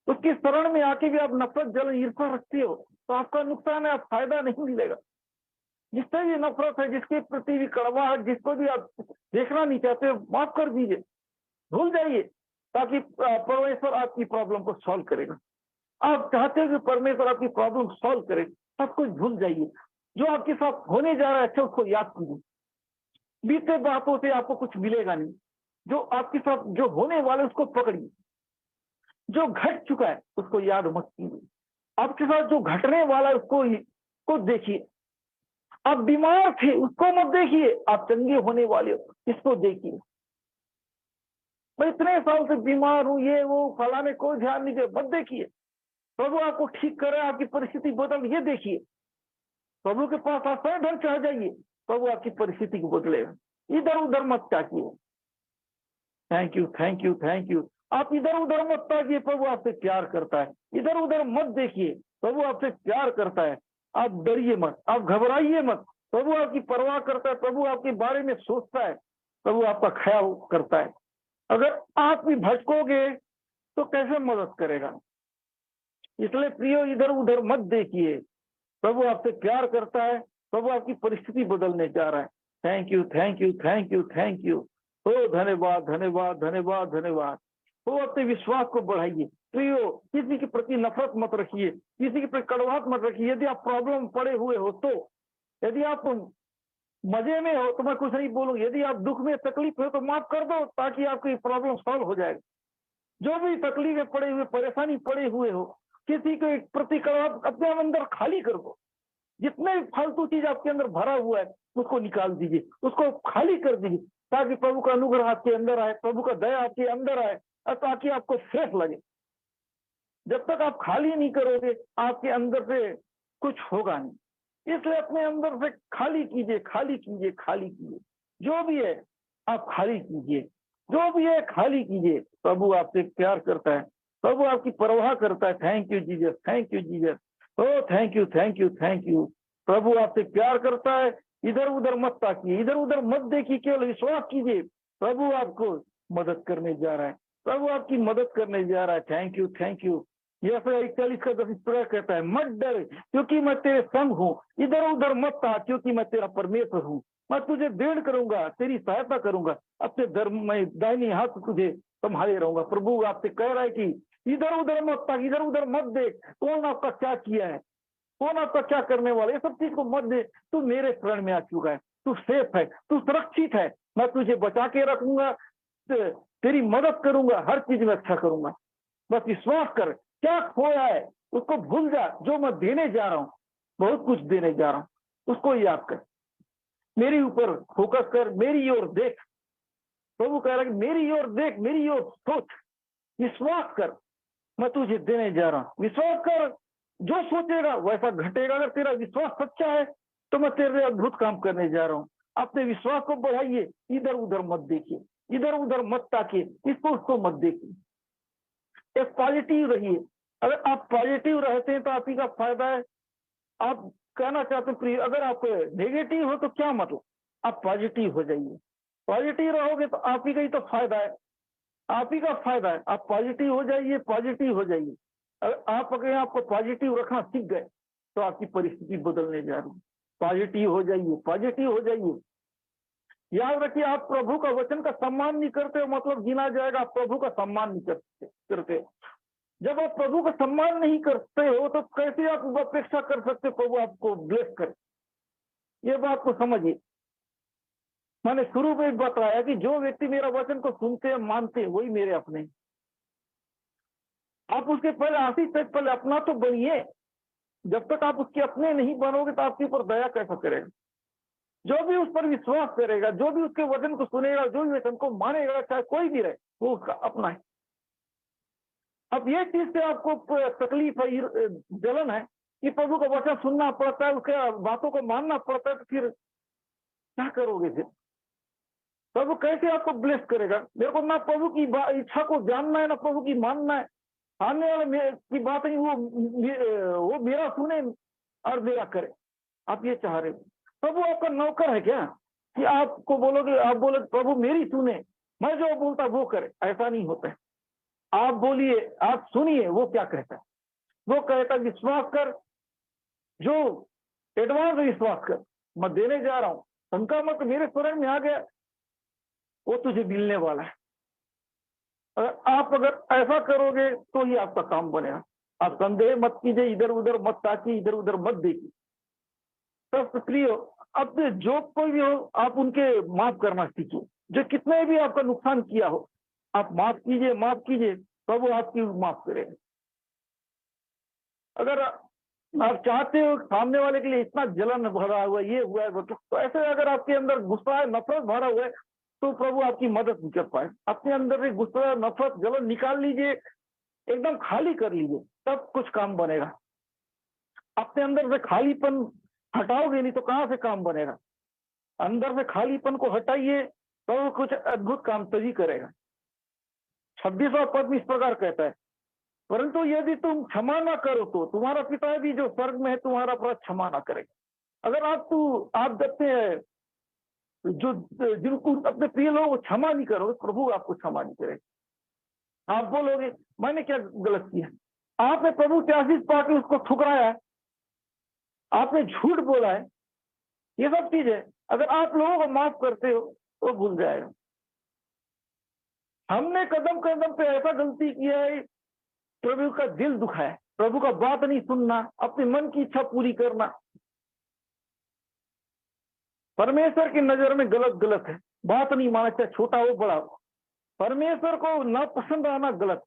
उसकी शरण में आके भी आप नफरत, जलन, ईर्षा रखते हो तो आपका नुकसान है, आप फायदा नहीं मिलेगा। जिससे भी नफरत है, जिसके प्रति भी कड़वाहट, जिसको भी आप देखना नहीं चाहते, माफ कर दीजिए, भूल जाइए, ताकि परमेश्वर आपकी प्रॉब्लम को सॉल्व करेगा। आप चाहते हो कि परमेश्वर आपकी प्रॉब्लम सॉल्व करे, सब कुछ भूल जाइए। जो आपके साथ होने जा रहा है अच्छा उसको याद कीजिए। बीते बातों से आपको कुछ मिलेगा नहीं। जो आपके साथ जो होने वाला है उसको पकड़िए। जो घट चुका है उसको याद मत कीजिए। आपके साथ जो घटने वाला है उसको देखिए। आप बीमार थे उसको मत देखिए, आप चंगे होने वाले हो इसको देखिए। मैं इतने साल से बीमार हूं, ये वो फला में कोई ध्यान नहीं दे, मत देखिए। प्रभु आपको ठीक करे, आपकी परिस्थिति बदल, ये देखिए। प्रभु के पास आसान ढंग से आ जाइए, प्रभु आपकी परिस्थिति को बदलेगा। इधर उधर मत ताकिए। Thank you, thank you, thank you. आप इधर उधर मत ताकिए, प्रभु आपसे प्यार करता है। इधर उधर मत देखिए, प्रभु आपसे प्यार करता है। आप डरिए मत, आप घबराइए मत। प्रभु आपकी परवाह करता है, प्रभु आपके बारे में सोचता है, प्रभु आपका ख्याल करता है। अगर आप भी भटकोगे तो कैसे मदद करेगा? इसलिए प्रियो, इधर उधर मत देखिए। प्रभु आपसे प्यार करता है, प्रभु आपकी परिस्थिति बदलने जा रहा है। Thank you, thank you, thank you, thank you. ओ धन्यवाद, धन्यवाद, धन्यवाद, धन्यवाद। तो अपने विश्वास को बढ़ाइए। प्रियो, किसी के प्रति नफरत मत रखिए, किसी के प्रति कड़वाहट मत रखिए। यदि आप प्रॉब्लम पड़े हुए हो तो, यदि आप मजे में हो तो मैं कुछ नहीं बोलूंगा। यदि आप दुख में, तकलीफ हो तो माफ कर दो, ताकि आपकी प्रॉब्लम सॉल्व हो जाएगी। जो भी तकलीफ में पड़े हुए, परेशानी पड़े हुए हो, किसी के प्रति कड़वाहट अपने अंदर खाली कर दो। जितने भी फालतू चीज आपके अंदर भरा हुआ है उसको निकाल दीजिए, उसको खाली कर दीजिए, ताकि प्रभु का अनुग्रह आपके अंदर आए, प्रभु का दया आपके अंदर आए, और ताकि आपको फ्रेश लगे। जब तक आप खाली नहीं करोगे आपके अंदर से कुछ होगा नहीं। इसलिए अपने अंदर से खाली कीजिए, खाली कीजिए, खाली कीजिए। जो भी है आप खाली कीजिए, जो भी है खाली कीजिए। प्रभु आपसे प्यार करता है, प्रभु आपकी परवाह करता है। Thank you Jesus, thank you Jesus. ओ thank you, thank you, thank you. प्रभु आपसे प्यार करता है। इधर उधर मत ताकिए, इधर उधर मत देखिए, केवल विश्वास कीजिए। प्रभु आपको मदद करने जा रहा है, प्रभु आपकी मदद करने जा रहा है। Thank you, thank you. यह 41 का 10 कहता है, मत डर क्योंकि मैं तेरे संग हूँ। इधर उधर मत ताक क्योंकि मैं तेरा परमेश्वर हूँ। मैं तुझे दृढ़ करूंगा, तेरी सहायता करूंगा, अपने धर्म में दाहिनी हाथ तुझे संभाले रहूंगा। प्रभु आपसे कह रहा है कि इधर उधर मत ताक, इधर उधर मत देख, कौन आपका क्या किया है। कौन आपका क्या करने वाला, ये सब चीज को मत दे। तू मेरे शरण में आ चुका है, तू सेफ है, तू सुरक्षित है, मैं तुझे बचा के रखूंगा, तेरी मदद करूंगा, हर चीज में अच्छा करूंगा। बस विश्वास कर, क्या खोया है उसको भूल जा, जो मैं देने जा रहा हूँ, बहुत कुछ देने जा रहा हूँ, उसको याद कर, मेरे ऊपर फोकस कर, मेरी ओर देख। प्रभु कह रहा है कि मेरी ओर देख, मेरी ओर सोच, विश्वास कर, मैं तुझे देने जा रहा हूं। विश्वास कर, जो सोचेगा वैसा घटेगा। अगर तेरा विश्वास सच्चा है तो मैं तेरे अद्भुत काम करने जा रहा हूं। अपने विश्वास को बढ़ाइए, इधर उधर मत देखिए, इधर उधर मत ताकिए, इसको उसको मत देखिए, एक पॉजिटिव रहिए। अगर आप पॉजिटिव रहते हैं तो आप ही का फायदा है। आप कहना चाहते हैं अगर आप नेगेटिव हो तो क्या मतलब, आप पॉजिटिव हो जाइए। पॉजिटिव रहोगे तो आप ही का ही तो फायदा है, आप ही का फायदा है। आप पॉजिटिव हो जाइए, पॉजिटिव हो जाइए। अगर आपको पॉजिटिव रखना सीख गए तो आपकी परिस्थिति बदलने जा रही है। पॉजिटिव हो जाइए, पॉजिटिव हो जाइए। याद रखिए, आप प्रभु का वचन का सम्मान नहीं करते हो मतलब गिना जाएगा आप प्रभु का सम्मान नहीं करते। जब आप प्रभु का सम्मान नहीं करते हो तो कैसे आप अपेक्षा कर सकते प्रभु आपको ब्लेस करे। ये बात को समझिए। मैंने शुरू में बताया कि जो व्यक्ति मेरा वचन को सुनते हैं, मानते हैं, वही मेरे अपने। आप उसके पहले आशीष तक पहले अपना तो बनिए। जब तक आप उसके अपने नहीं बनोगे तो आपके ऊपर दया कैसा करेगा। जो भी उस पर विश्वास करेगा, जो भी उसके वचन को सुनेगा, जो भी वचन को मानेगा, चाहे कोई भी रहे, वो उसका अपना है। अब ये चीज से आपको तकलीफ है, जलन है कि प्रभु का वचन सुनना पड़ता है, उसके बातों को मानना पड़ता है, तो फिर क्या करोगे। फिर प्रभु कैसे आपको ब्लेस करेगा। मेरे को ना प्रभु की इच्छा को जानना है, ना प्रभु की मानना है। सामने वाले की बात नहीं, वो मेरा सुने और मेरा करे, आप ये चाह रहे हो। प्रभु आपका नौकर है क्या कि आपको बोलोगे, आप बोलोगे प्रभु मेरी सुने, मैं जो बोलता वो करे। ऐसा नहीं होता है। आप बोलिए, आप सुनिए वो क्या कहता है। वो कहता है विश्वास कर, जो एडवांस विश्वास कर, मैं देने जा रहा हूं, शंका मत, मेरे शरण में आ गया, वो तुझे मिलने वाला है। अगर ऐसा करोगे तो ही आपका काम बनेगा। आप संदेह मत कीजिए, इधर उधर मत ताकिए, इधर उधर मत देखिए। सब प्रिय, अब जो कोई भी हो आप उनके माफ करना सीखिए। जो कितने भी आपका नुकसान किया हो, आप माफ कीजिए, माफ कीजिए, प्रभु आपकी माफ करेगा। अगर आप चाहते हो सामने वाले के लिए इतना जलन भरा हुआ, ये हुआ है, तो ऐसे अगर आपके अंदर गुस्सा है, नफरत भरा हुआ है, तो प्रभु आपकी मदद नहीं कर पाए। अपने अंदर से गुस्सा, नफरत, जलन निकाल लीजिए, एकदम खाली कर लीजिए, तब कुछ काम बनेगा। अपने अंदर से खालीपन हटाओगे नहीं तो कहां से काम बनेगा। अंदर से खालीपन को हटाइए तो कुछ अद्भुत काम तभी करेगा। 26वां पद इस प्रकार कहता है, परंतु यदि तुम क्षमा ना करो तो तुम्हारा पिता भी जो स्वर्ग में है तुम्हारा अपराध क्षमा ना करेगा। अगर आप अपने जो जिनको अपने प्रिय लोगों को क्षमा नहीं करोगे, प्रभु आपको क्षमा नहीं करेगा। आप बोलोगे मैंने क्या गलत किया, आपने प्रभु से आशीष पाके उसको ठुकराया है, आपने झूठ बोला है, ये सब चीजें अगर आप लोगों को माफ करते हो तो भूल जाएगा। हमने कदम कदम पे ऐसा गलती किया है, प्रभु का दिल दुखाया, प्रभु का बात नहीं सुनना, अपने मन की इच्छा पूरी करना, परमेश्वर की नजर में गलत गलत है। बात नहीं माना, चाहे छोटा हो बड़ा हो। परमेश्वर को ना पसंद आना गलत,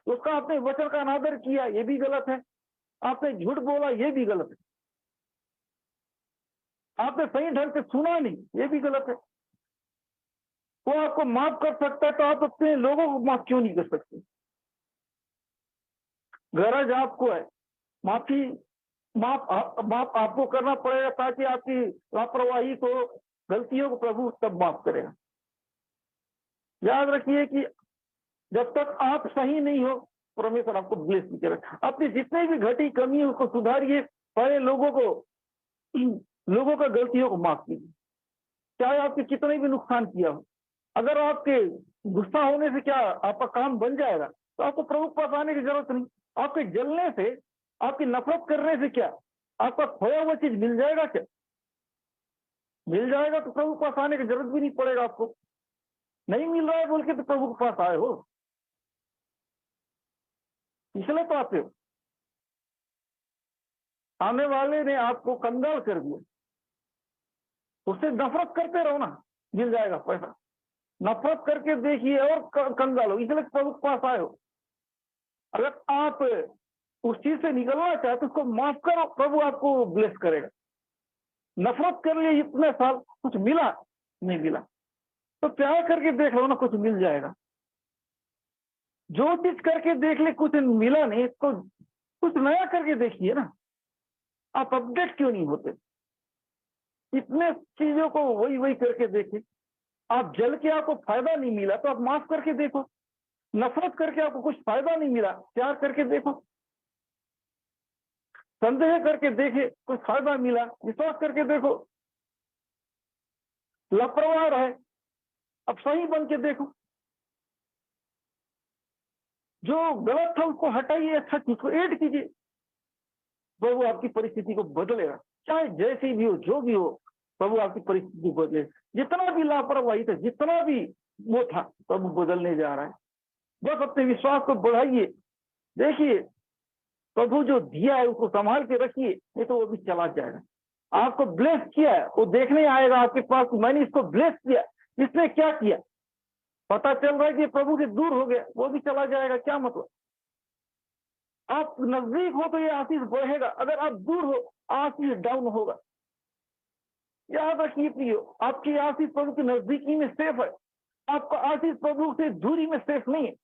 उसका आपने वचन का अनादर किया ये भी गलत है, आपने झूठ बोला ये भी गलत है, आपने सही ढंग से सुना नहीं ये भी गलत है। वो आपको माफ कर सकता है तो आप अपने लोगों को माफ क्यों नहीं कर सकते। गरज आपको है, माफ आपको करना पड़ेगा ताकि आपकी लापरवाही को, गलतियों को प्रभु तब माफ करेगा। याद रखिए कि जब तक आप सही नहीं हो परमेश्वर आपको ब्लेस नहीं करेगा। अपनी जितनी भी घटी कमी है उसको सुधारिए, पहले लोगों का गलतियों को माफ कीजिए, चाहे आपके कितने भी नुकसान किया हो। अगर आपके गुस्सा होने से क्या आपका काम बन जाएगा तो आपको प्रभु के पास आने की जरूरत नहीं। आपके जलने से, आपकी नफरत करने से क्या आपका खोया हुआ चीज मिल जाएगा क्या? मिल जाएगा तो प्रभु के पास आने की जरूरत भी नहीं पड़ेगा आपको। नहीं मिल रहा है बोल के तो प्रभु के पास आए हो, इसलिए तो आते हो। सामने वाले ने आपको कंगाल कर दिया, उससे नफरत करते रहो ना, मिल जाएगा पैसा। नफरत करके देखिए और कंगाल हो, इसलिए प्रभु के पास आए हो। अगर आप उस चीज से निकलना चाहते उसको माफ करो, प्रभु आपको ब्लेस करेगा। नफरत कर लिए इतने साल, कुछ मिला नहीं मिला, तो प्यार करके देख लो ना, कुछ मिल जाएगा। जो चीज करके देख ले कुछ मिला नहीं, तो कुछ नया करके देखिए ना। आप अपडेट क्यों नहीं होते? इतने चीजों को वही वही करके देखे। आप जल के आपको फायदा नहीं मिला तो आप माफ करके देखो। नफरत करके आपको कुछ फायदा नहीं मिला, प्यार करके देखो। संदेह करके देखे, कुछ फायदा मिला, विश्वास करके देखो। लापरवाह रहे, अब सही बन के देखो। जो गलत था उसको हटाइए, अच्छा चीज को ऐड कीजिए। प्रभु आपकी परिस्थिति को बदलेगा, चाहे जैसी भी हो, जो भी हो, प्रभु आपकी परिस्थिति को बदले। जितना भी लापरवाही था, जितना भी वो था, प्रभु बदलने जा रहा है। बस अपने विश्वास को बढ़ाइए। देखिए, प्रभु जो दिया है उसको संभाल के रखिए, नहीं तो वो भी चला जाएगा। आपको ब्लेस किया है, वो देखने आएगा आपके पास, मैंने इसको ब्लेस किया, इसने क्या किया। पता चल रहा है कि प्रभु से दूर हो गया, वो भी चला जाएगा, क्या मतलब। आप नजदीक हो तो ये आशीष बढ़ेगा, अगर आप दूर हो आशीष डाउन होगा। याद रखिए प्रियो, आपकी आशीष प्रभु की नजदीकी में सेफ है, आपका आशीष प्रभु से दूरी में सेफ नहीं है।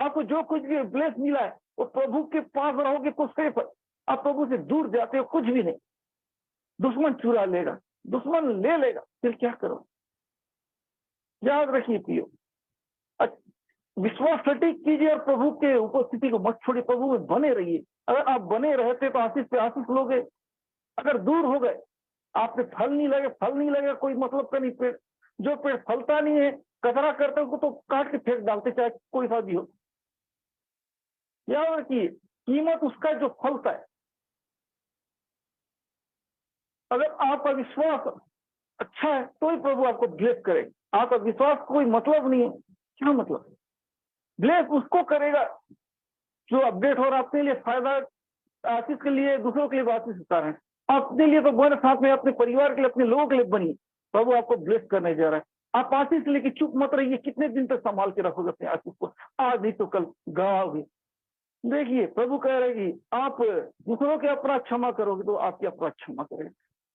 आपको जो कुछ भी ब्लेस मिला है वो प्रभु के पास रहोगे तो सेफ है। आप प्रभु से दूर जाते हो, कुछ भी नहीं, दुश्मन चुरा लेगा, दुश्मन ले लेगा, फिर क्या करो। याद रखिए प्रियो, विश्वास सटीक कीजिए और प्रभु के उपस्थिति को मत छोड़िए, प्रभु में बने रहिए। अगर आप बने रहते तो आशीष पे आशीष लोगे। अगर दूर हो गए, आपने फल नहीं लगे, कोई मतलब का नहीं। पेड़ जो पेड़ फलता नहीं है, कचरा करते उसको तो काट के फेंक डालते, चाहे कोई सा भी हो। याद रखिए, कीमत उसका जो फलता है। अगर आपका विश्वास अच्छा है तो ही प्रभु आपको ब्लेस करेगा। आपका विश्वास कोई मतलब नहीं है, क्या मतलब। ब्लेस उसको करेगा जो अपडेट हो रहा है, अपने लिए फायदा, आशीष के लिए, दूसरों के लिए आशीष होता है। अपने लिए तो बने, साथ में अपने परिवार के लिए, अपने लोगों के लिए बनिए। प्रभु आपको ब्लेस करने जा रहा है। आप आशीष लेके चुप मत रहिए। कितने दिन तक संभाल के रखोगे अपने आशीष को? आज नहीं तो कल गवाओगे। देखिए, प्रभु कह रहे कि आप दूसरों के अपराध क्षमा करोगे तो आपके अपराध क्षमा करेगा।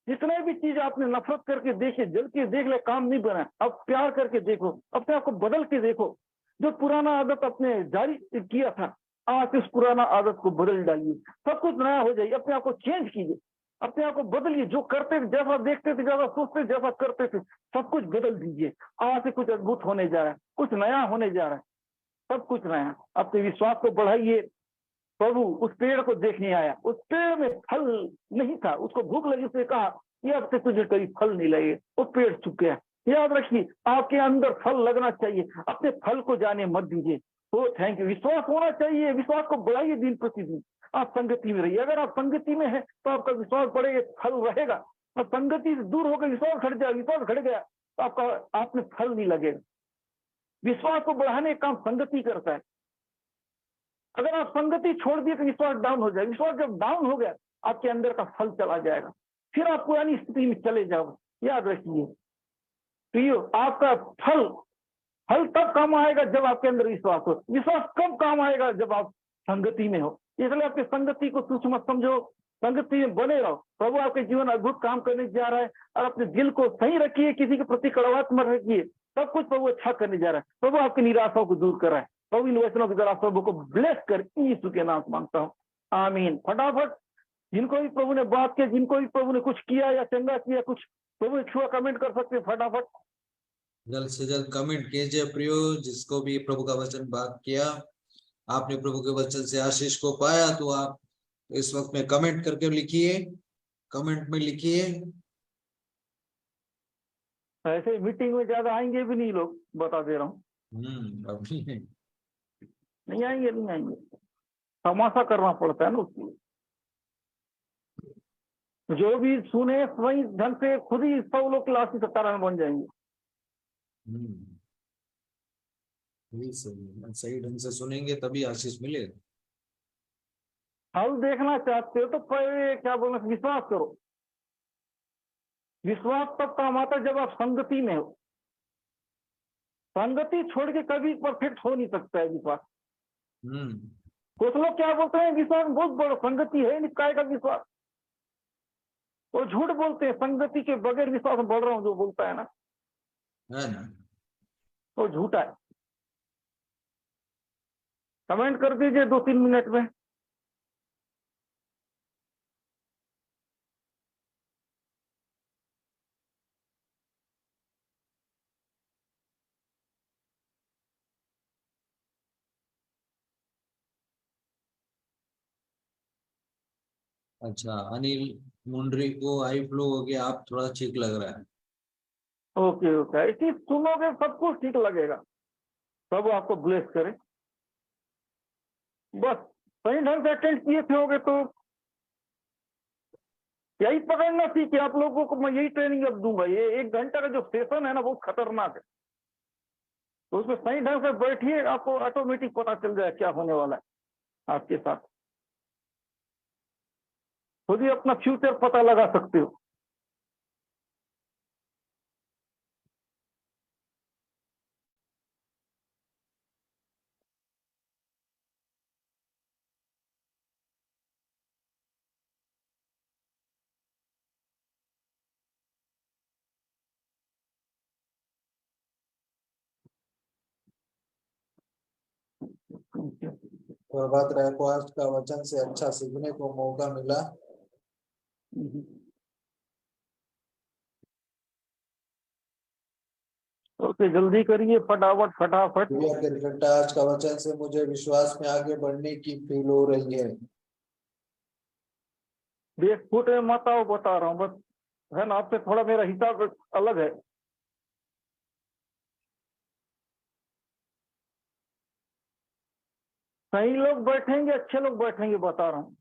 जितने भी चीज आपने नफरत करके देखे, जल के देख ले, काम नहीं बना, अब प्यार करके देखो, अपने आप को बदल के देखो। जो पुराना आदत अपने जारी किया था, आज उस पुराना आदत को बदल डालिए, सब कुछ नया हो जाएगी। अपने आप को चेंज कीजिए, अपने आप को बदलिए। जो करते थे, जैसा देखते थे, जैसा सोचते थे, जैसा करते थे, सब कुछ बदल दीजिए। आज से कुछ अद्भुत होने जा रहा है, कुछ नया होने जा रहा है, सब कुछ नया। अपने विश्वास को बढ़ाइए। प्रभु उस पेड़ को देखने आया, उस पेड़ में फल नहीं था, उसको भूख लगी, उसने कहा कि अब से तुझे कभी फल नहीं लगे, वो पेड़ सूख गया। याद रखिए, आपके अंदर फल लगना चाहिए, अपने फल को जाने मत दीजिए। तो थैंक यू। विश्वास होना चाहिए, विश्वास को बढ़ाइए दिन प्रतिदिन। आप संगति में रहिए। अगर आप संगति में है तो आपका विश्वास बढ़ेगा, फल रहेगा। और संगति से दूर होकर विश्वास घट जाए, विश्वास घट गया तो आपका आप में फल नहीं लगेगा। विश्वास को बढ़ाने का काम संगति करता है। अगर आप संगति छोड़ दिए तो विश्वास डाउन हो जाएगा। विश्वास जब डाउन हो गया, आपके अंदर का फल चला जाएगा, फिर आप पुरानी स्थिति में चले जाओ। याद रखिए प्रियो, आपका फल तब काम आएगा जब आपके अंदर विश्वास हो। विश्वास कब काम आएगा? जब आप संगति में हो। इसलिए आपकी संगति को तुच्छ मत समझो, संगति में बने रहो। प्रभु आपके जीवन अद्भुत काम करने जा रहा है। और अपने दिल को सही रखिए, किसी के प्रति कड़वाहट मत रखिए। सब कुछ प्रभु अच्छा करने जा रहा है। प्रभु आपकी निराशाओं को दूर कर रहा है। प्रभु इन वचनों के द्वारा प्रभु को ब्लेस कर यीशु के नाम मांगता हूँ, आमीन। फटाफट जिनको भी प्रभु ने बात किया, जिनको भी प्रभु ने कुछ किया या चंगा किया, कुछ प्रभु छुआ कमेंट कर सकते हैं। फटाफट जल्द से जल्द कमेंट कीजिए प्रियो। जिसको भी प्रभु का वचन बात किया, आपने प्रभु के वचन से आशीष को पाया, तो आप इस वक्त में कमेंट करके लिखिए, कमेंट में लिखिए। ऐसे मीटिंग में ज्यादा आएंगे भी नहीं लोग, बता दे रहा हूँ। अभी नहीं आएंगे, नहीं आएंगे। तमाशा करना पड़ता है ना उसके लिए। जो भी सुने वही ढंग से खुद ही सब लोग क्लासी सत्तारण बन जाएंगे। सही ढंग से सुनेंगे तभी आशीष मिलेगा। फल देखना चाहते हो तो पहले क्या बोलना, विश्वास करो। विश्वास तब काम आता है जब आप संगति में हो। संगति छोड़ के कभी परफेक्ट हो नहीं सकता है विश्वास। कुछ लोग क्या बोलते हैं, विश्वास बहुत बड़ा, संगति है नहीं, काय का विश्वास। वो झूठ बोलते हैं, संगति के बगैर विश्वास में बढ़ रहा हूं जो बोलता है ना, वो झूठा है। कमेंट कर दीजिए 2-3 मिनट में। अच्छा, अनिल मुंडरी को आई फ्लो हो गया, आप थोड़ा ठीक लग रहा है। ओके ओके, इसी सुनोगे सब कुछ ठीक लगेगा। सब आपको ब्लेस करे। बस सही ढंग से अटेंड किए थे होगे तो यही पकड़ना सीखिए। आप लोगों को मैं यही ट्रेनिंग अब दूंगा। ये 1 घंटा का जो सेशन है ना, बहुत खतरनाक है। तो उसमें सही ढंग से बैठिए, आपको ऑटोमेटिक पता चल जाए क्या होने वाला है आपके साथ। खुद ही अपना फ्यूचर पता लगा सकते हो। प्रभात राय को आज का वचन से अच्छा सीखने को मौका मिला। ओके, जल्दी करिए, फटाफट फटाफट। आज का वचन से मुझे विश्वास में आगे बढ़ने की फील हो रही है। बेस फुट में मत आओ, बता रहा हूँ बस, है ना। आपसे थोड़ा मेरा हिसाब अलग है। सही लोग बैठेंगे, अच्छे लोग बैठेंगे, बता रहा हूँ।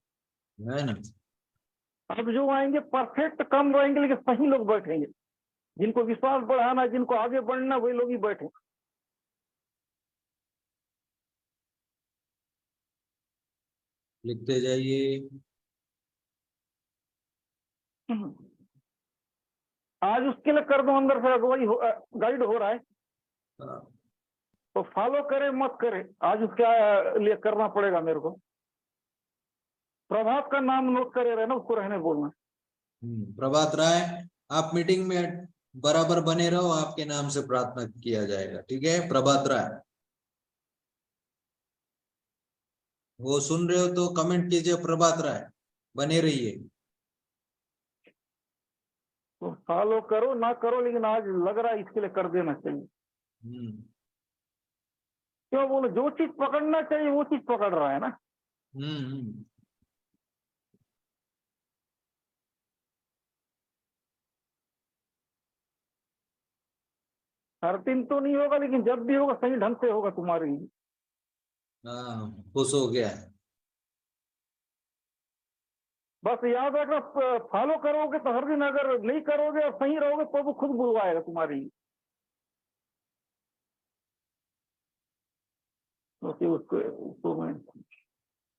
है ना। अब जो आएंगे परफेक्ट कम रहेंगे, लेकिन सही लोग बैठेंगे। जिनको विश्वास बढ़ाना, जिनको आगे बढ़ना, वही लोग ही बैठे। लिखते जाइए। आज उसके लिए कर दो, अंदर से अगुवाई गाइड हो रहा है, तो फॉलो करे मत करे, आज उसके लिए करना पड़ेगा मेरे को। प्रभात का नाम नोट करे रहना, उसको रहने बोलना। प्रभात राय, आप मीटिंग में बराबर बने रहो, आपके नाम से प्रार्थना किया जाएगा, ठीक है। प्रभात राय, वो सुन रहे हो तो कमेंट कीजिए, प्रभात राय बने रहिए। तो फॉलो करो ना करो, लेकिन आज लग रहा है इसके लिए कर देना चाहिए। क्यों बोलो, जो चीज पकड़ना चाहिए वो चीज पकड़ रहा है ना। हर दिन तो नहीं होगा, लेकिन जब भी होगा सही ढंग से होगा तुम्हारे लिए। हाँ, खुश हो गया है। बस याद रखना, फॉलो करोगे तो हर दिन, अगर नहीं करोगे और सही रहोगे तो वो खुद बुलवाएगा तुम्हारी। उसको मैं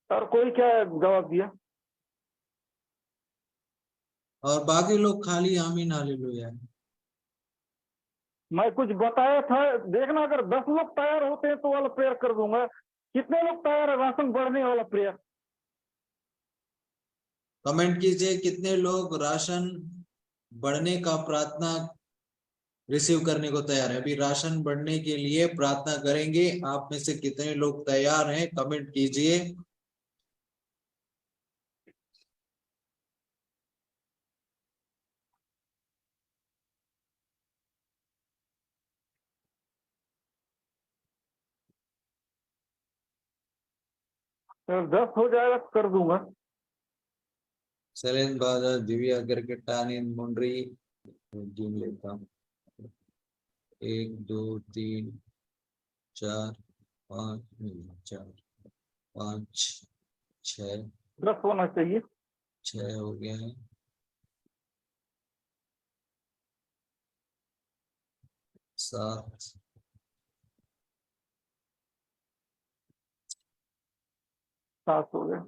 और कोई क्या जवाब दिया। और बाकी लोग खाली आमीन हालेलुया। मैं कुछ बताया था, देखना। अगर 10 लोग तैयार होते हैं तो वाला प्रेयर कर दूंगा। कितने लोग तैयार है राशन बढ़ने वाला प्रेयर? कमेंट कीजिए, कितने लोग राशन बढ़ने का प्रार्थना रिसीव करने को तैयार है। अभी राशन बढ़ने के लिए प्रार्थना करेंगे। आप में से कितने लोग तैयार हैं, कमेंट कीजिए। अगर 10 हो जाएगा तो कर दूंगा। शैलेंद्र बहादुर, दिव्या गिरकिटानी, मुंडरी गिन लेता हूँ। 1 2 3 4 5 4 5 6 10 होना चाहिए। 6 हो गया है। 7 7 हो गया।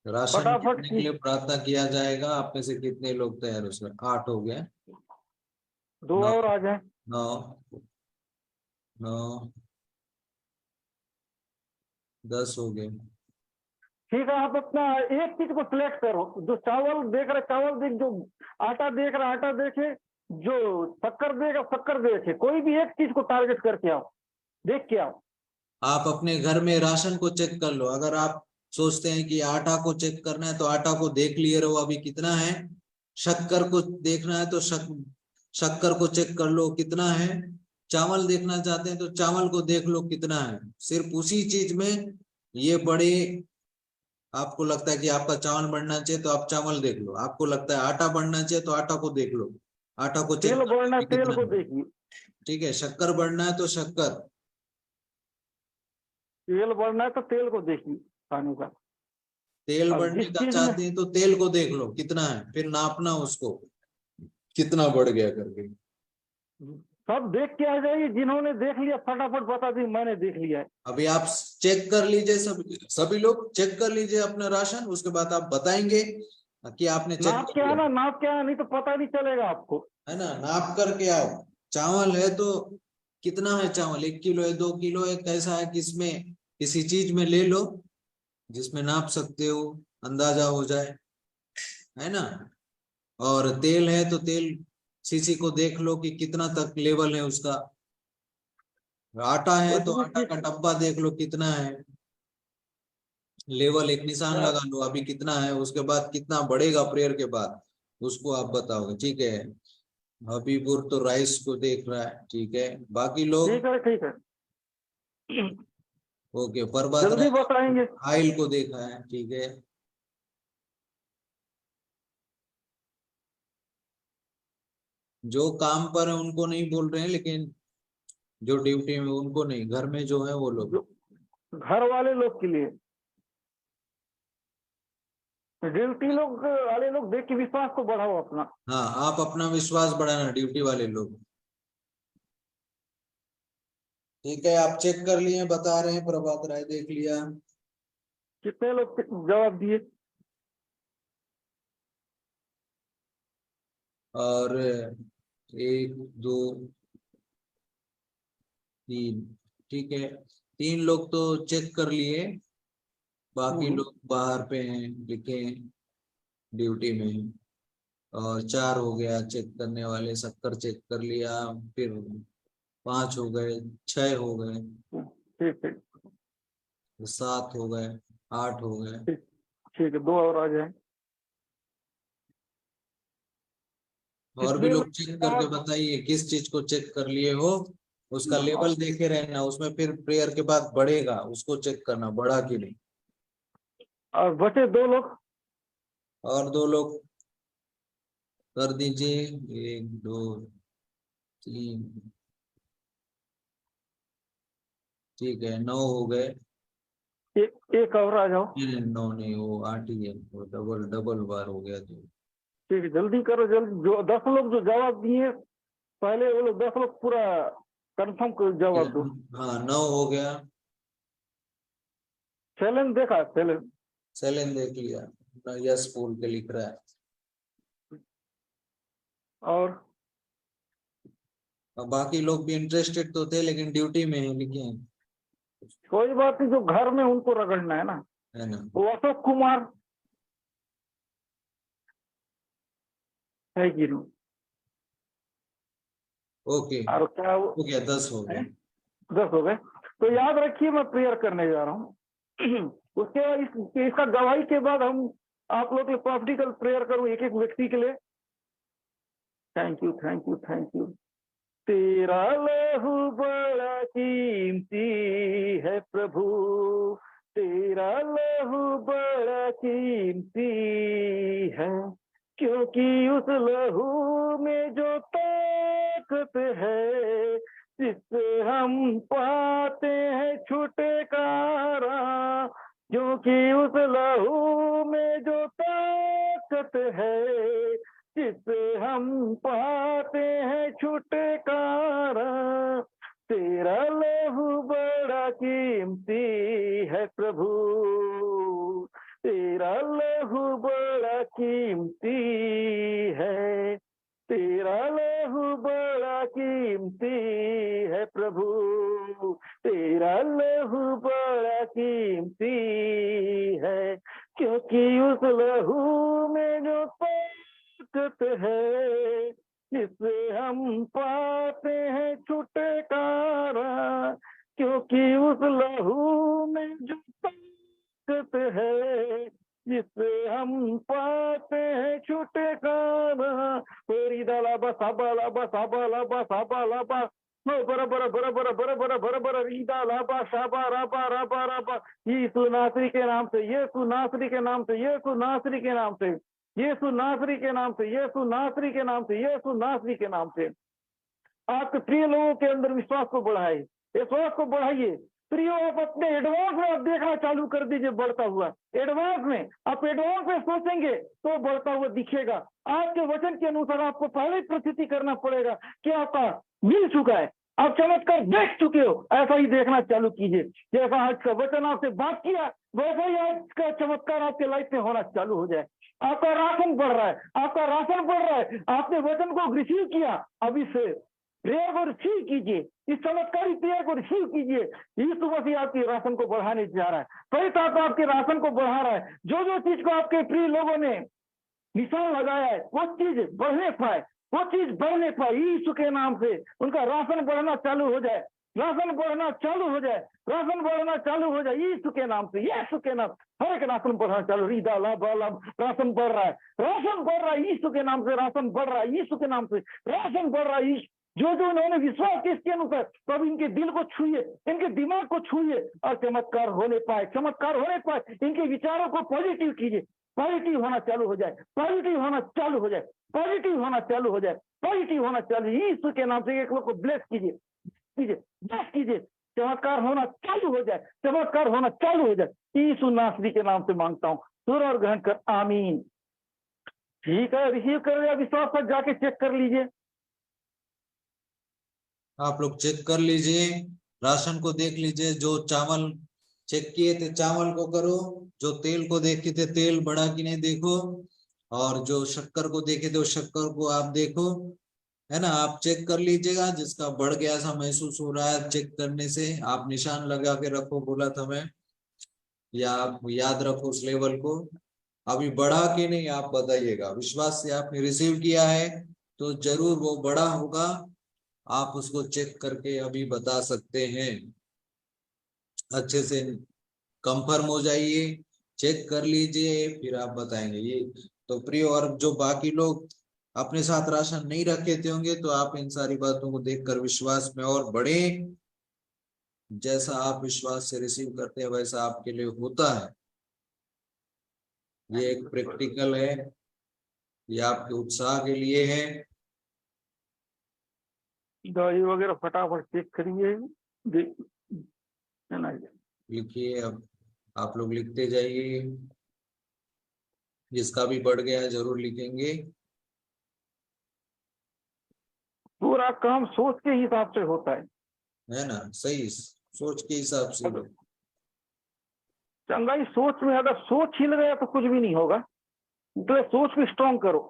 राशन फटाफट कितने के की लिए प्रार्थना किया जाएगा? आप में से कितने लोग तैयार? उसमें 8 हो गए। 2 9, और आ जाए। 9, 9, 10 हो गए। ठीक है, आप अपना एक चीज को सिलेक्ट करो। जो चावल देख रहे चावल देख, जो आटा देख रहा आटा देखे, जो शक्कर देगा शक्कर देखे, कोई भी एक चीज को टारगेट करके आओ, देख के आओ। आप अपने घर में राशन को चेक कर लो। अगर आप सोचते हैं कि आटा को चेक करना है तो आटा को देख लिए रहो अभी कितना है। शक्कर को देखना है तो शक्कर को चेक कर लो कितना है। चावल देखना चाहते हैं तो चावल को देख लो कितना है। सिर्फ उसी चीज में ये बड़े, आपको लगता है कि आपका चावल बढ़ना चाहिए तो आप चावल देख लो। आपको लगता है आटा बढ़ना चाहिए तो आटा को देख लो। आटा को चेक तेल कर लो बढ़ना कि तेल कितना को है। देखिए, ठीक है, शक्कर बढ़ना है तो शक्कर, तेल बढ़ना है तो तेल को देखिए खाने का। तेल अब बढ़ने जिस का चीज में चाहते हैं तो तेल को देख लो कितना है, फिर नापना उसको कितना बढ़ गया करके। सब देख के आ जाइए, जिन्होंने देख लिया फटाफट बता दी मैंने देख लिया है। अभी आप चेक कर लीजिए, सभी लोग चेक कर लीजिए अपना राशन। उसके बाद आप बताएंगे कि आपने चेक नाप कर के लिया, आना, नाप के आना, नहीं तो पता नहीं चलेगा आपको। है ना। नाप करके आओ। चावल है तो कितना है चावल, 1 किलो है, 2 किलो है, कैसा है, किसमें किसी चीज में ले लो जिसमें नाप सकते हो, अंदाजा हो जाए, है ना। और तेल है तो तेल सीसी को देख लो कि कितना तक लेवल है उसका। आटा है बस तो भी आटा चीज का डब्बा देख लो कितना है लेवल, एक निशान क्या, लगा लो अभी कितना है। उसके बाद कितना बढ़ेगा प्रेयर के बाद उसको आप बताओगे। ठीक है, हबीबुर तो राइस को देख रहा है, ठीक है। बाकी लोग, ठीक है ठीक है, ओके, प्रभात राय जल्दी बताएंगे। आयल को देखा है, ठीक है। जो काम पर है उनको नहीं बोल रहे हैं, लेकिन जो ड्यूटी में उनको नहीं, घर में जो है वो लोग। जो घर वाले लोग के लिए, ड्यूटी लोग वाले लोग देख के विश्वास को बढ़ाओ अपना। हाँ, आप अपना विश्वास बढ़ाना, ड्यूटी वाले लोग। ठीक है, आप चेक कर लिए, बता रहे हैं प्रभात राय देख लिया। कितने लोग जवाब दिए? और 1, 2, 3, ठीक है। 3 लोग तो चेक कर लिए, बाकी हम्म, लोग बाहर पे हैं, लिखे ड्यूटी में। और 4 हो गया चेक करने वाले, शक्कर चेक कर लिया। फिर 5 हो गए, 6 हो गए, ठीक ठीक 7 हो गए, 8 हो गए। ठीक, ठीक है, 2 और आ जाए। और भी कितने लोग लोग चेक करके जवाब, बताइए किस चीज को चेक कर लिए हो। उसका लेवल देखे रहना, उसमें फिर प्रेयर के बाद बढ़ेगा, उसको चेक करना बढ़ा कि नहीं। और बचे 2 लोग। और 2 लोग कर दीजिए, 1, 2, 3, ठीक है, 9 हो गए। एक और आ जाओ। नहीं, 9 नहीं, वो 8 ही है, वो डबल डबल बार हो गया तो। ठीक है, जल्दी करो, जल्दी। जो 10 लोग जो जवाब दिए पहले, वो लोग 10 लोग पूरा कंफर्म कर जवाब दो। हाँ, 9 हो गया। चैलेंज देखा, चैलेंज। सेलेन देख लिया, यस बोल के लिख रहा है। और और बाकी लोग भी इंटरेस्टेड तो थे लेकिन ड्यूटी में है, लिखे हैं, कोई बात नहीं, जो घर में उनको रगड़ना है ना। है ना। वो अशोक कुमार है कि नहीं? ओके, और क्या वो हो गया, 10 हो है? गए। 10 हो गए। तो याद रखिए, मैं प्रेयर करने जा रहा हूँ। उसके बाद इसका गवाही के बाद हम आप लोग के प्रैक्टिकल प्रेयर करूँ एक एक व्यक्ति के लिए। Thank you thank you thank you. तेरा लहू बड़ा कीमती है प्रभु, तेरा लहू बड़ा कीमती है, क्योंकि उस लहू में जो ताकत है, जिससे हम पाते हैं छुटकारा, क्योंकि उस लहू में जो ताकत है, जिससे हम पाते हैं छुटकारा, तेरा लहू बड़ा कीमती है प्रभु, तेरा लहू बड़ा कीमती है, तेरा लहू बड़ा कीमती है प्रभु, तेरा लहू बड़ा कीमती है, क्योंकि उस लहू में जो ताकत है, जिससे हम पाते हैं छुटकारा, क्योंकि उस लहू में जो ताकत है, जिससे हम पाते हैं छुटकारा। रीदाला बसा बाला बसा बाला बसा बाला बा बराबर बराबर बराबर बराबर रीदाला बसा बारा बारा बारा बा। यीशु नासरी के नाम से, यीशु नासरी के नाम से, यीशु नासरी के नाम से, यीशु नासरी के नाम से, यीशु नासरी के नाम से, यीशु नासरी के नाम से आपके प्रिय लोगों के अंदर विश्वास को बढ़ाए, विश्वास को बढ़ाइए। प्रियो, आप अपने एडवांस में आप देखना चालू कर दीजिए बढ़ता हुआ। एडवांस में आप एडवांस में सोचेंगे तो बढ़ता हुआ दिखेगा। आपके वचन के अनुसार आपको पहले प्रतीति करना पड़ेगा कि आपका मिल चुका है, आप चमत्कार देख चुके हो। ऐसा ही देखना चालू कीजिए। जैसा आज का वचन आपसे बात किया, वैसा ही आज का चमत्कार आपके लाइफ में होना चालू हो जाए। आपका राशन बढ़ रहा है, आपका राशन बढ़ रहा है। आपने वचन को रिसीव किया, अभी से प्रेयर को रिसीव कीजिए, इस चमत्कारी प्रेयर को रिसीव कीजिए। यीशु मसीह आपकी राशन को बढ़ाने जा रहा है, पवित्र आत्मा आपके राशन को बढ़ा रहा है। जो जो चीज को आपके प्रिय लोगों ने निशान लगाया है, वो चीज बढ़ने पाए, वो चीज बढ़ने पाए। यीशु के नाम से उनका राशन बढ़ना चालू हो जाए, राशन बढ़ना चालू हो जाए, राशन बढ़ना चालू हो जाए। यीशु के नाम से, यीशु के नाम, हर एक राशन बढ़ना चालू। रीदा लाभ राशन बढ़ रहा है, राशन बढ़ रहा है। यीशु के नाम से राशन बढ़ रहा है, यीशु के नाम से राशन बढ़ रहा है। जो जो उन्होंने विश्वास किया इसके अनुसार, तो अब इनके दिल को छूइए, इनके दिमाग को छूइए और चमत्कार होने पाए, चमत्कार होने पाए। इनके विचारों को पॉजिटिव कीजिए, पॉजिटिव होना चालू हो जाए, पॉजिटिव होना चालू हो जाए, पॉजिटिव होना चालू हो जाए, पॉजिटिव होना चालू। यीशु के नाम से एक लोग को ब्लेस कीजिए, कीजिए, ब्लेस कीजिए। चमत्कार होना चालू हो जाए, चमत्कार होना चालू हो जाए। यीशु नासरी के नाम से मांगता हूँ, सुर और ग्रहण कर, आमीन। ठीक है, रिसीव कर लिया, विश्वास पर जाके चेक कर लीजिए। आप लोग चेक कर लीजिए, राशन को देख लीजिए। जो चावल चेक किए थे चावल को करो, जो तेल को देखे थे तेल बढ़ा कि नहीं देखो, और जो शक्कर को देखे थे शक्कर को आप देखो, है ना। आप चेक कर लीजिएगा। जिसका बढ़ गया सा महसूस हो रहा है, चेक करने से आप निशान लगा के रखो, बोला था मैं, या आप याद रखो उस लेवल को। अभी बढ़ा कि नहीं आप बताइएगा। विश्वास से आपने रिसीव किया है तो जरूर वो बढ़ा होगा। आप उसको चेक करके अभी बता सकते हैं। अच्छे से कंफर्म हो जाइए, चेक कर लीजिए, फिर आप बताएंगे। ये तो प्रिय, और जो बाकी लोग अपने साथ राशन नहीं रखे थे होंगे, तो आप इन सारी बातों को देखकर विश्वास में और बढ़े। जैसा आप विश्वास से रिसीव करते हैं वैसा आपके लिए होता है। ये एक प्रैक्टिकल है, ये आपके उत्साह के लिए है। दवाई वगैरह फटाफट चेक करिए, है ना। लिखिए, अब आप लोग लिखते जाइए। जिसका भी बढ़ गया है जरूर लिखेंगे। पूरा काम सोच के हिसाब से होता है ना, सही सोच के हिसाब से। है। चंगाई सोच में, अगर सोच हिल गया तो कुछ भी नहीं होगा। तो सोच भी स्ट्रांग करो।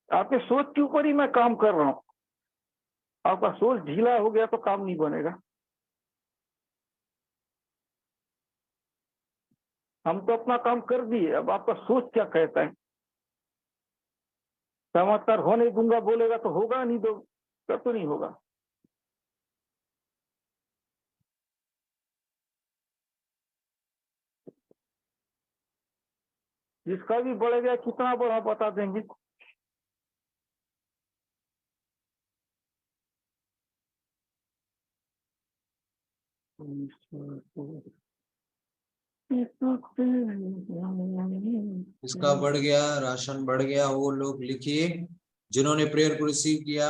आपके सोच के ऊपर ही मैं काम कर रहा हूं। आपका सोच ढीला हो गया तो काम नहीं बनेगा। हम तो अपना काम कर दिए, अब आपका सोच क्या कहता है। चमत्कार होने दूंगा बोलेगा तो होगा, नहीं तो नहीं होगा। जिसका भी बढ़ेगा, कितना बढ़ा बता देंगे। इसका बढ़ गया, राशन बढ़ गया, वो लोग लिखिए जिन्होंने प्रेयर को रिसीव किया।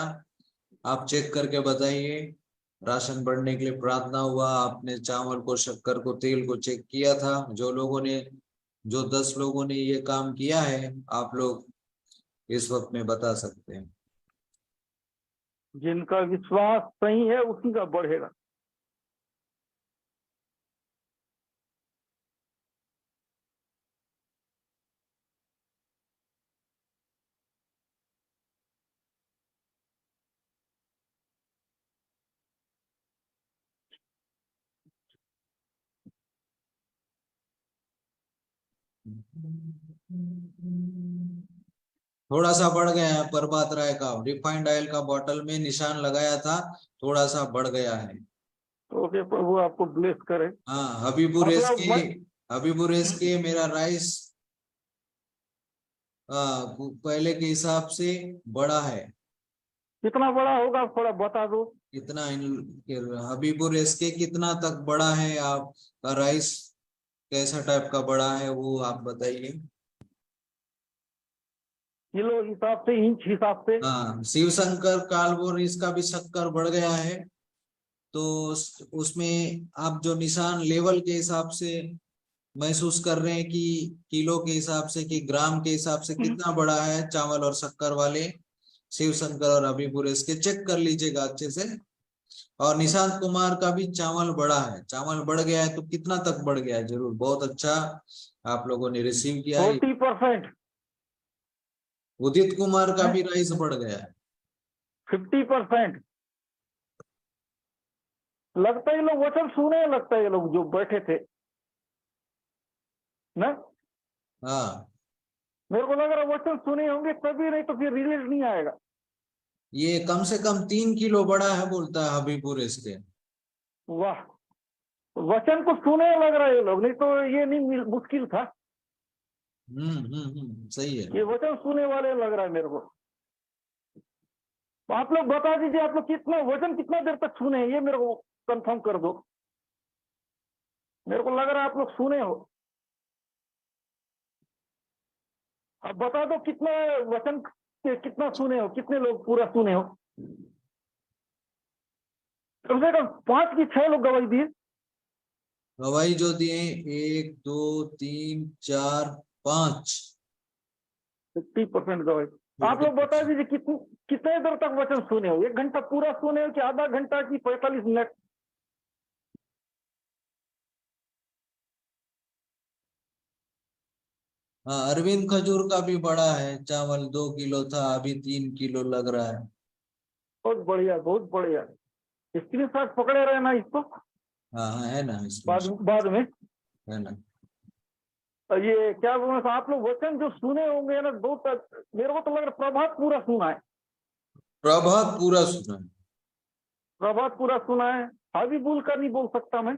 आप चेक करके बताइए। राशन बढ़ने के लिए प्रार्थना हुआ, आपने चावल को, शक्कर को, तेल को चेक किया था। जो लोगों ने, जो 10 लोगों ने ये काम किया है, आप लोग इस वक्त में बता सकते हैं। जिनका विश्वास सही है उसी का बढ़ेगा। थोड़ा सा बढ़ गया है प्रभात राय का, रिफाइंड ऑयल का बॉटल में निशान लगाया था, थोड़ा सा बढ़ गया है। ओके, प्रभु आपको ब्लेस करे। हाँ, हबीबुरेस मतलब के मेरा राइस पहले के हिसाब से बड़ा है। कितना बड़ा होगा थोड़ा बता दो। कितना हबीबुरेस के कितना तक बड़ा है आपका राइस, कैसा टाइप का बड़ा है वो आप बताइए। किलो हिसाब से, इंच हिसाब से? हाँ, शिव शंकर कालबोर इसका भी शक्कर बढ़ गया है, तो उसमें आप जो निशान लेवल के हिसाब से महसूस कर रहे हैं कि किलो के हिसाब से कि ग्राम के हिसाब से कितना बड़ा है चावल और शक्कर वाले शिव शंकर और हबीबुर, इसके चेक कर लीजिएगा अच्छे से। और निशांत कुमार का भी चावल बड़ा है, चावल बढ़ गया है, तो कितना तक बढ़ गया है, जरूर बहुत अच्छा आप लोगों ने रिसीव किया है। 40%। उदित कुमार का भी राइस बढ़ गया है। 50%। लगता है ये लोग वचन सुने, लगता है ये लोग जो बैठे थे ना, हाँ, मेरे को लग रहा है वचन सुने होंगे तभी, नहीं तो फिर रिजल्ट नहीं आएगा। ये कम से कम 3 किलो बड़ा है बोलता है हबीबुर इसके। वाह, वचन को सुने लग रहा है ये लोग, नहीं तो ये नहीं मुश्किल था। सही है। ये वचन सुने वाले लग रहा है मेरे को। आप लोग बता दीजिए, आप लोग कितना वचन कितना देर तक सुने हैं, ये मेरे को कंफर्म कर दो। मेरे को लग रहा है आप लोग सुने हो। अब बता दो कितना वचन कितना सुने हो, कितने लोग पूरा सुने हो। कम से कम 5 की 6 लोग गवाही दिए। गवाही जो दिए 1 2 3 4 5, 50% गवाही। आप लोग बता दीजिए कितने देर तक वचन सुने हो, 1 घंटा पूरा सुने हो कि आधा घंटा की 45 मिनट? हाँ, अरविंद खजूर का भी बड़ा है, चावल 2 किलो था, अभी 3 किलो लग रहा है। बहुत बढ़िया, बहुत बढ़िया। स्क्रीन शॉट पकड़े रहे ना इसको, हाँ हाँ, है ना बाद में। है ना। ये क्या बोलना था, आप लोग वचन जो सुने होंगे ना, बहुत मेरे को तो लग रहा है प्रभात पूरा सुना है। प्रभात पूरा सुना है। प्रभात पूरा सुना है। हबीबुल का नहीं बोल सकता मैं,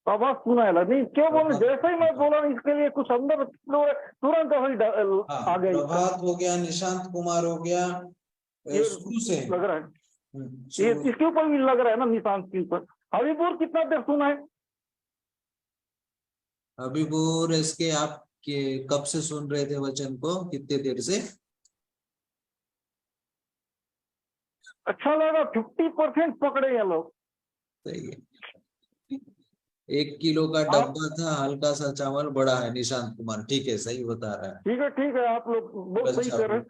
प्रभात सुना है। नहीं क्यों बोल, जैसे ही मैं बोला इसके लिए कुछ अंदर तुरंत आ गया। प्रभात हो गया, निशांत कुमार हो गया, ये शुरू से लग रहा है, ये इसके ऊपर भी लग रहा है ना, निशांत के ऊपर। हबीबुल कितना देर सुना है? हबीबुर इसके आप कब से सुन रहे थे वचन को, कितने देर से? अच्छा लगा, 50% पकड़े ये लोग। सही है। 1 किलो का डब्बा था, हल्का सा चावल बड़ा है, निशांत कुमार ठीक है, सही बता रहा है। ठीक है, आप लोग बहुत सही कर रहे हैं।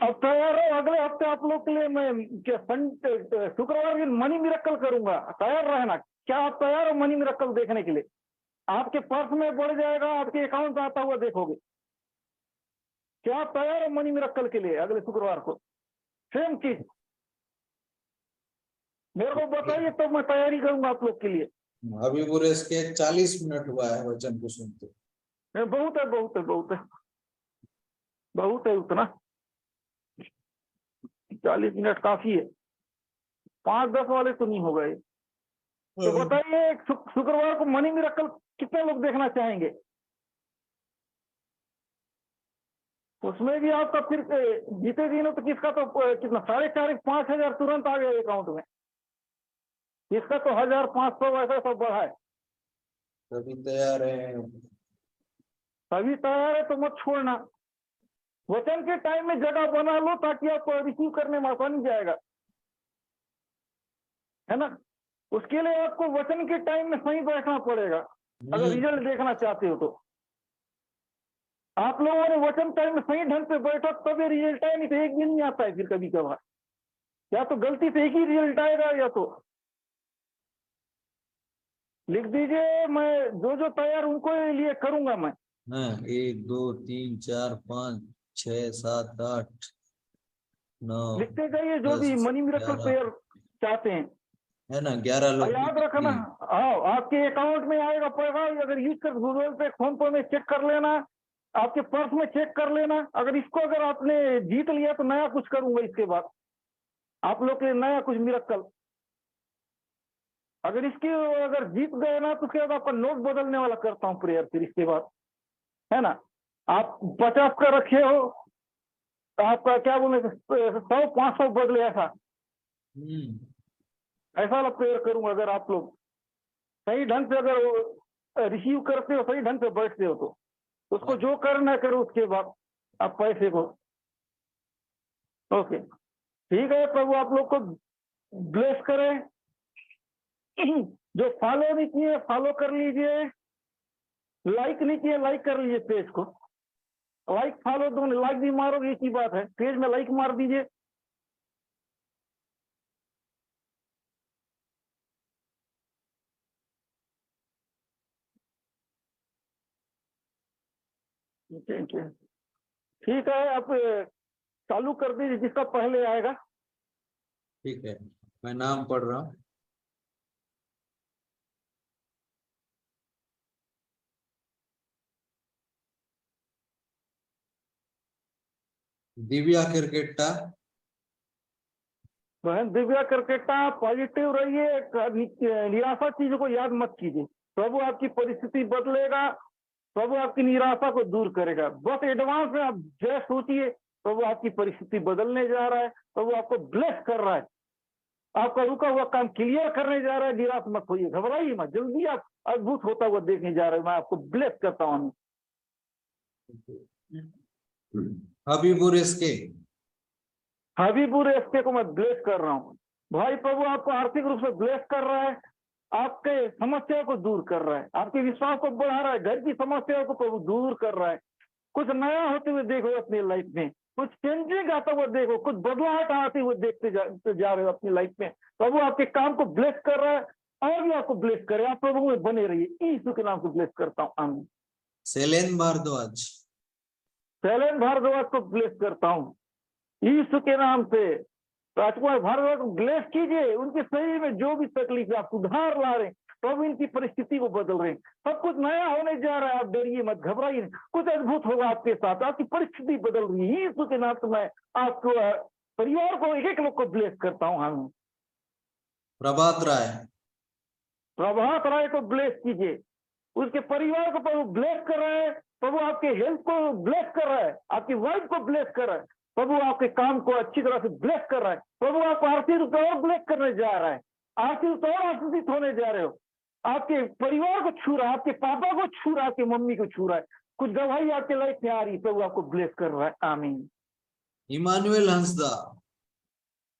अब तैयार है, अगले हफ्ते आप लोग के लिए मैं शुक्रवार दिन मनी मिरेकल करूंगा, तैयार रहना। क्या आप तैयार हो मनी मिरेकल देखने के लिए? आपके पर्स में बढ़ जाएगा, आपके अकाउंट आता हुआ देखोगे। क्या आप तैयार हो मनी मिरेकल के लिए अगले शुक्रवार को? सेम चीज मेरे को बताइए, तो मैं तैयारी करूंगा आप लोग के लिए। हबीबुर इसके 40 मिनट हुआ है वचन को सुनते। बहुत है, बहुत है, बहुत है, बहुत है उतना। 40 मिनट काफी है, 5-10 वाले तो नहीं हो गए। तो बताइए, शुक्रवार को मनी मिरेकल कितने लोग देखना चाहेंगे? उसमें भी आपका फिर जीते दिनों तो किसका तो कितना 4,500-5,000 तुरंत आ गया अकाउंट में, इसका तो 1,500 ऐसा सब बढ़ा है। सभी तैयार है, सभी तैयार है तो मत छोड़ना। वचन के टाइम में जगह बना लो ताकि आपको रिसीव करने में आसानी जाएगा, है ना। उसके लिए आपको वचन के टाइम में सही बैठना पड़ेगा अगर रिजल्ट देखना चाहते हो तो। आप लोगों ने वचन टाइम में सही ढंग से बैठा तभी रिजल्ट आए, नहीं तो एक दिन नहीं आता है। फिर कभी कभार या तो गलती से एक ही रिजल्ट आएगा, या तो लिख दीजिए, मैं जो तैयार उनको लिए करूंगा मैं। 1 2 3 4 5 6 7 8 9 लिखते जाइए जो 10 भी मनी मिरेकल 11 प्रेयर चाहते हैं। है ना, 11 लोग याद रखना। हाँ, आपके अकाउंट में आएगा पैसा, अगर यूज कर गूगल पे फोन पे में चेक कर लेना, आपके पर्स में चेक कर लेना। अगर आपने जीत लिया तो नया कुछ करूंगा इसके बाद, आप लोग के नया कुछ मिरेकल। अगर जीत गए ना तो उसके बाद आपका नोट बदलने वाला करता हूँ प्रेयर, फिर इसके बाद, है ना। आप 50 का रखे हो तो आपका क्या बोले 100-500 बदले, ऐसा वाला प्रेयर करूंगा। अगर आप लोग सही ढंग से अगर रिसीव करते हो, सही ढंग से बैठते हो, तो उसको जो करना करो उसके बाद आप पैसे को। ओके, ठीक है। प्रभु आप लोग को ब्लेस करें। जो फॉलो नहीं किए फॉलो कर लीजिए, लाइक नहीं किए लाइक कर लीजिए पेज को। लाइक फॉलो दोनों, लाइक भी मारोगे एक ही बात है, पेज में लाइक मार दीजिए। ठीक है, आप चालू कर दीजिए जिसका पहले आएगा। ठीक है, मैं नाम पढ़ रहा हूँ। दिव्या किरकेटा। बहन दिव्या करकेटा, पॉजिटिव रहिए, निराशा चीजों को याद मत कीजिए। प्रभु आपकी परिस्थिति बदलेगा, प्रभु आपकी निराशा को दूर करेगा। बस एडवांस में आप जय सोचिए, प्रभु आपकी परिस्थिति बदलने जा रहा है, प्रभु आपको ब्लेस कर रहा है, आपका रुका हुआ काम क्लियर करने जा रहा है। निराश मत होइए, घबराइए मत, जल्दी आप अद्भुत होता हुआ देखने जा रहे हैं। मैं आपको ब्लेस करता हूँ। हबीबुर इसके हबीबुर एसके को मैं ब्लेस कर रहा हूँ। भाई प्रभु आपको आर्थिक रूप से ब्लेस कर रहा है, आपके समस्या को दूर कर रहा है, आपके विश्वास को बढ़ा रहा है, घर की समस्याओं को प्रभु दूर कर रहा है। कुछ नया होते हुए देखो अपनी लाइफ में, कुछ चेंजिंग आता हुआ देखो, कुछ बदलाव आते हुए देखते जा रहे हो अपनी लाइफ में। प्रभु आपके काम को ब्लेस कर रहा है, और भी आपको ब्लेस करे। आप प्रभु में बने रहिए, यीशु के नाम से ब्लेस करता हूँ, आमीन। सेलेन भारद्वाज। शैलेन भारद्वाज को ब्लेस करता हूँ यीशु के नाम से। राजकुमार भारद्वाज को ब्लेस कीजिए, उनके शरीर में जो भी तकलीफ है आप सुधार ला रहे हैं, प्रभु इनकी परिस्थिति को बदल रहे हैं। सब कुछ नया होने जा रहा है, आप डरिए मत, घबराइए, कुछ अद्भुत होगा आपके साथ, आपकी परिस्थिति बदल रही है। यीशु के नाम से मैं आपको परिवार को एक लोग को ब्लेस करता हूँ। हम प्रभात राय। प्रभात राय को ब्लेस कीजिए, उसके परिवार को प्रभु ब्लेस कर रहा है, प्रभु आपके हेल्थ को ब्लेस कर रहा है, आपकी वाइफ को ब्लेस कर रहा है, प्रभु आपके काम को अच्छी तरह से ब्लेस कर रहा है, प्रभु आपको आर्थिक रूप से और ब्लेस करने जा रहा है, आर्थिक रूप से और आशीषित होने जा रहे हो। आपके परिवार को छू रहा है, आपके पापा को छू रहा है, आपकी मम्मी को छू रहा है। कुछ गवाही आपके लाइफ में आ रही है, प्रभु आपको ब्लेस कर रहा है, आमीन। इमानुएल हंसदा।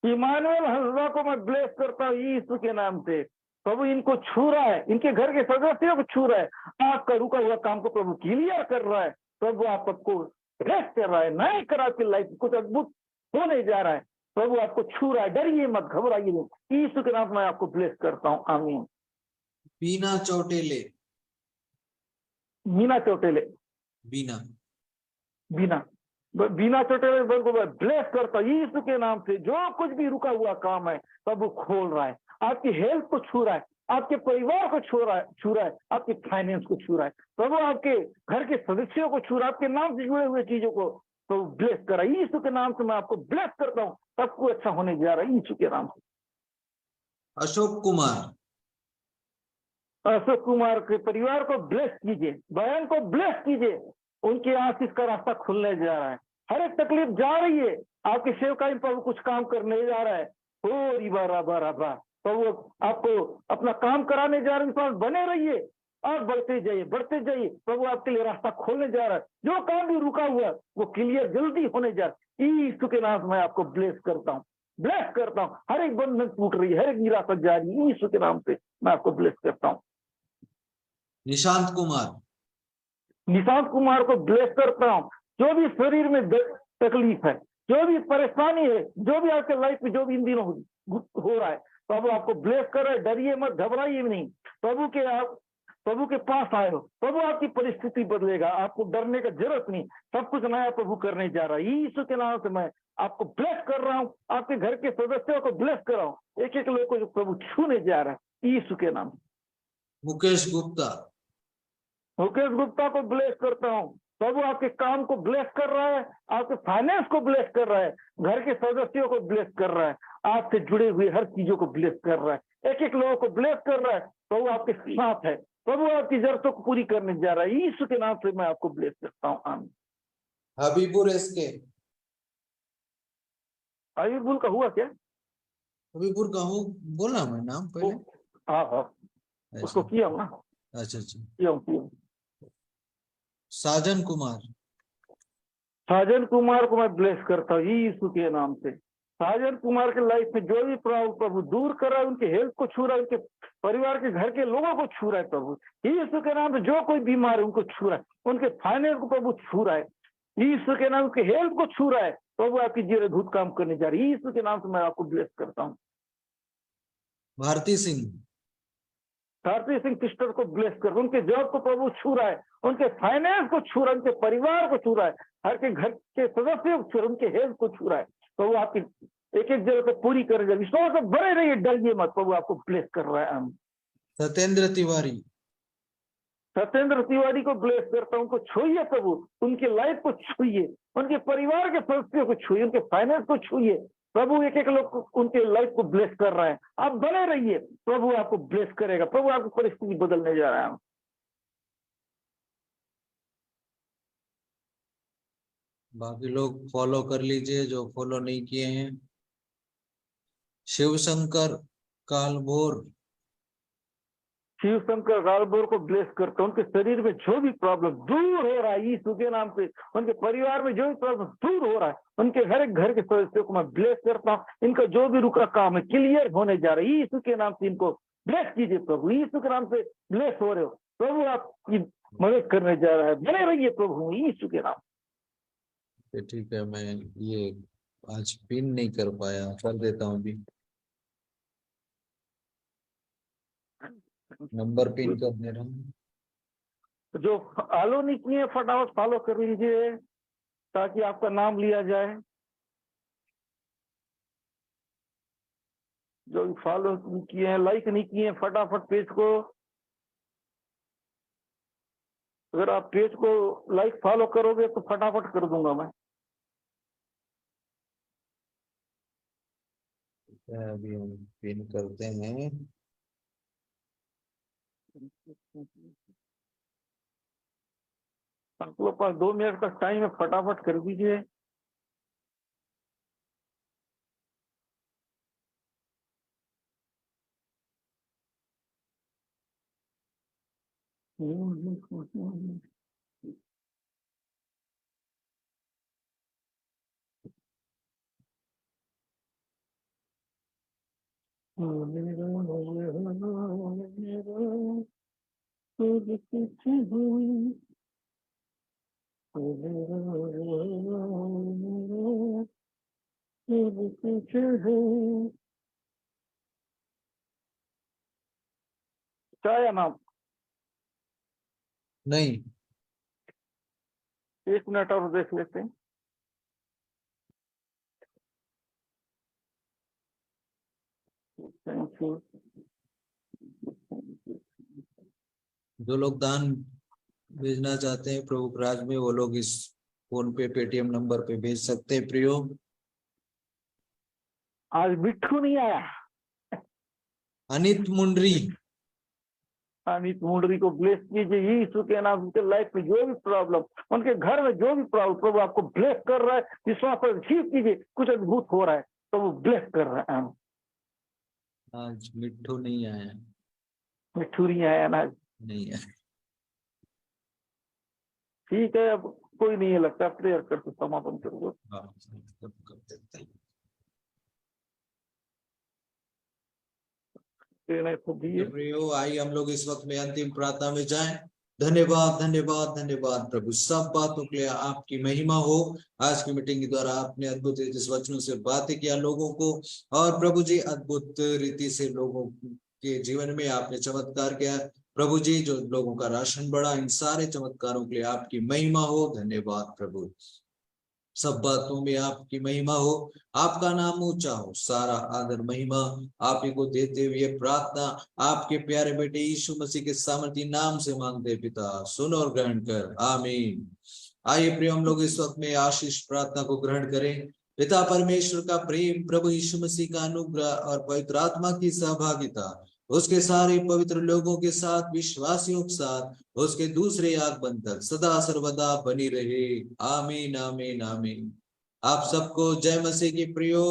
इमानुएल हंसदा को मैं ब्लेस करता हूँ यीशु के नाम से। प्रभु इनको छू रहा है, इनके घर के सदस्यों को छू रहा है, आपका रुका हुआ काम को प्रभु क्लियर कर रहा है, प्रभु आपको ब्लेस कर रहा है, नए कर आपकी लाइफ कुछ अद्भुत होने जा रहा है, प्रभु आपको छू रहा है। डरिए मत, घबराइए मत, यीशु के नाम में आपको ब्लेस करता हूँ, आमीन। बीना चौटेले। मीना चौटेले। बीना बीना चौटेले को ब्लेस करता हूँ यीशु के नाम से। जो कुछ भी रुका हुआ काम है प्रभु खोल रहा है, आपकी हेल्थ को छू रहा है, आपके परिवार को छू रहा है, आपके फाइनेंस को छू रहा है, प्रभु आपके घर के सदस्यों को छू रहा है, आपके नाम से जुड़े हुए चीजों को प्रभु ब्लेस कर रहा है। यीशु के नाम से मैं आपको ब्लेस करता हूँ, सब कुछ अच्छा होने जा रहा है यीशु के नाम से। अशोक कुमार। अशोक कुमार के परिवार को ब्लेस कीजिए, बहन को ब्लेस कीजिए, उनके आशीष का रास्ता खुलने जा रहा है, हर एक तकलीफ जा रही है, आपके सेवकाई में प्रभु कुछ काम करने जा रहा है। ओ रिबा राबा राबा, प्रभु आपको अपना काम कराने जा रहे हैं, बने रहिए और बढ़ते जाइए, बढ़ते जाइए, प्रभु आपके लिए रास्ता खोलने जा रहा है। जो काम भी रुका हुआ वो क्लियर जल्दी होने जा रहा है। यीशु के नाम से मैं आपको ब्लेस करता हूँ, ब्लेस करता हूँ। हर एक बंधन टूट रही है, हर एक निराशा जा रही है, यीशु के नाम से मैं आपको ब्लेस करता हूँ। निशांत कुमार। निशांत कुमार को ब्लेस करता हूँ। जो भी शरीर में तकलीफ है, जो भी परेशानी है, जो भी आपके लाइफ में जो भी इन दिनों हो रहा है, प्रभु आपको ब्लेस कर रहा है। डरिए मत, घबराइए नहीं, प्रभु के आप प्रभु के पास आए हो, प्रभु आपकी परिस्थिति बदलेगा, आपको डरने का जरूरत नहीं, सब कुछ नया प्रभु करने जा रहा है। यीशु के नाम से मैं आपको ब्लेस कर रहा हूँ, आपके घर के सदस्यों को ब्लेस कर रहा हूँ, एक एक लोग को जो प्रभु छूने जा रहा है यीशु के नाम से। मुकेश गुप्ता, मुकेश गुप्ता को ब्लेस करता हूँ, प्रभु आपके काम को ब्लेस कर रहा है, आपके फाइनेंस को ब्लेस कर रहा है, घर के सदस्यों को ब्लेस कर रहा है, आपसे जुड़े हुए हर चीजों को ब्लेस कर रहा है, एक एक लोगों को ब्लेस कर रहा है। प्रभु आपके साथ है, प्रभु आपकी जरूरतों को पूरी करने जा रहा है। यीशु के नाम से मैं आपको ब्लेस करता हूँ, आमीन। हबीबुर एसके, हबीबुल का हुआ क्या? हबीबुर का हो बोला मैं नाम पहले। हाँ हाँ, उसको किया हूँ ना। अच्छा, किया हूँ। साजन कुमार, साजन कुमार को मैं ब्लेस करता हूँ यीशु के नाम से। साजन कुमार के लाइफ में जो भी प्रॉब्लम प्रभु दूर कर रहा है, उनके हेल्थ को छू रहा है, उनके परिवार के घर के लोगों को छू रहा है प्रभु यीशु के नाम से। जो कोई बीमार है उनको छू रहा है, उनके फाइनेंस को प्रभु छू रहा है यीशु के नाम, के हेल्थ को छू रहा है प्रभु, आपकी जीवन अद्भुत काम करने जा रही है यीशु के नाम से। मैं आपको ब्लेस करता हूँ। भारती सिंह, भारती सिंह सिस्टर को ब्लेस कर, उनके जॉब को प्रभु छू रहा है, उनके फाइनेंस को छू रहा है, उनके परिवार को छू रहा है, हर के घर के सदस्यों को छू रहा है, उनके हेल्थ को छू रहा है। प्रभु आपकी एक एक जगह को पूरी कर जाए, विश्वास से बड़े रहिए, डरिए मत, प्रभु आपको ब्लेस कर रहा है। हम सत्येंद्र तिवारी, सत्येंद्र तिवारी को ब्लेस करता हूं, उनको छूइए प्रभु, उनकी लाइफ को छूइए, उनके परिवार के सदस्यों को छूइए, उनके फाइनेंस को छूइए प्रभु, एक एक लोग उनके लाइफ को ब्लेस कर रहा है। आप बने रहिए, प्रभु आपको ब्लेस करेगा, प्रभु आपकी परिस्थिति बदलने जा रहा है। बाकी लोग फॉलो कर लीजिए जो फॉलो नहीं किए हैं। शिवशंकर कालभोर, शिवशंकर गालबोर को ब्लेस करता हूं, उनके शरीर में जो भी प्रॉब्लम दूर हो रहा है यीशु के नाम से, उनके परिवार में जो भी प्रॉब्लम दूर हो रहा है, उनके हर एक घर के सदस्यों को मैं ब्लेस करता हूँ। इनका जो भी रुका काम है क्लियर होने जा रहा है यीशु के नाम से। इनको ब्लेस कीजिए प्रभु, यीशु के नाम से ब्लेस हो रहे हो, प्रभु आपकी मदद करने जा रहा है। बने रहिए प्रभु यीशु के नाम। ठीक है, मैं ये आज पिन नहीं कर पाया, कर देता हूँ अभी। नंबर पिन कर दे रहा हूँ। जो फॉलो नहीं किए फटाफट फॉलो कर लीजिए ताकि आपका नाम लिया जाए। जो फॉलो नहीं किए हैं, लाइक नहीं किए हैं, फटाफट पेज को, अगर आप पेज को लाइक फॉलो करोगे तो फटाफट कर दूंगा मैं। अभी हम पिन करते हैं। आप लोग पास 2 मिनट का टाइम है, फटाफट कर दीजिए। क्या नाम? नहीं, 1 मिनट और देख लेते हैं। Thank you. जो लोग दान भेजना चाहते हैं प्रभु राज में, वो लोग इस फोन पे पेटीएम नंबर पे भेज सकते हैं। प्रियो, आज बिट्ठू नहीं आया। अनित मुंडरी, अनित मुंडरी को ब्लेस कीजिए यीशु के नाम। उनके लाइफ में जो भी प्रॉब्लम, उनके घर में जो भी प्रॉब्लम, प्रभु आपको ब्लेस कर रहा है। विश्वास पर रिसीव कीजिए, कुछ अद्भुत हो रहा है, तो वो ब्लेस कर रहा है। आज मिट्ठू नहीं आया। मिट्ठू नहीं आया ना? नहीं आया। ठीक है, अब कोई नहीं है लगता, प्रेयर करके समापन करूंगा। हाँ, सब कर देते हैं। प्रियो, आइए हम लोग इस वक्त में अंतिम प्रार्थना में जाएं। धन्यवाद धन्यवाद धन्यवाद प्रभु, सब बातों के लिए आपकी महिमा हो। आज की मीटिंग के द्वारा आपने अद्भुत रीति से वचनों से बातें किया लोगों को, और प्रभु जी अद्भुत रीति से लोगों के जीवन में आपने चमत्कार किया। प्रभु जी, जो लोगों का राशन बढ़ा, इन सारे चमत्कारों के लिए आपकी महिमा हो। धन्यवाद प्रभु, सब बातों में आपकी महिमा हो, आपका नाम ऊंचा हो। सारा आदर महिमा आप ही को देते हुए प्रार्थना आपके प्यारे बेटे यीशु मसीह के सामर्थी नाम से मांगते पिता, सुन और ग्रहण कर, आमीन। आइए प्रिय, हम लोग इस वक्त में आशीष प्रार्थना को ग्रहण करें। पिता परमेश्वर का प्रेम, प्रभु यीशु मसीह का अनुग्रह और पवित्र आत्मा की सहभागिता उसके सारे पवित्र लोगों के साथ, विश्वासियों के साथ, उसके दूसरे आगमन तक सदा सर्वदा बनी रहे। आमीन आमीन आमीन। आप सबको जय मसीह की प्रियो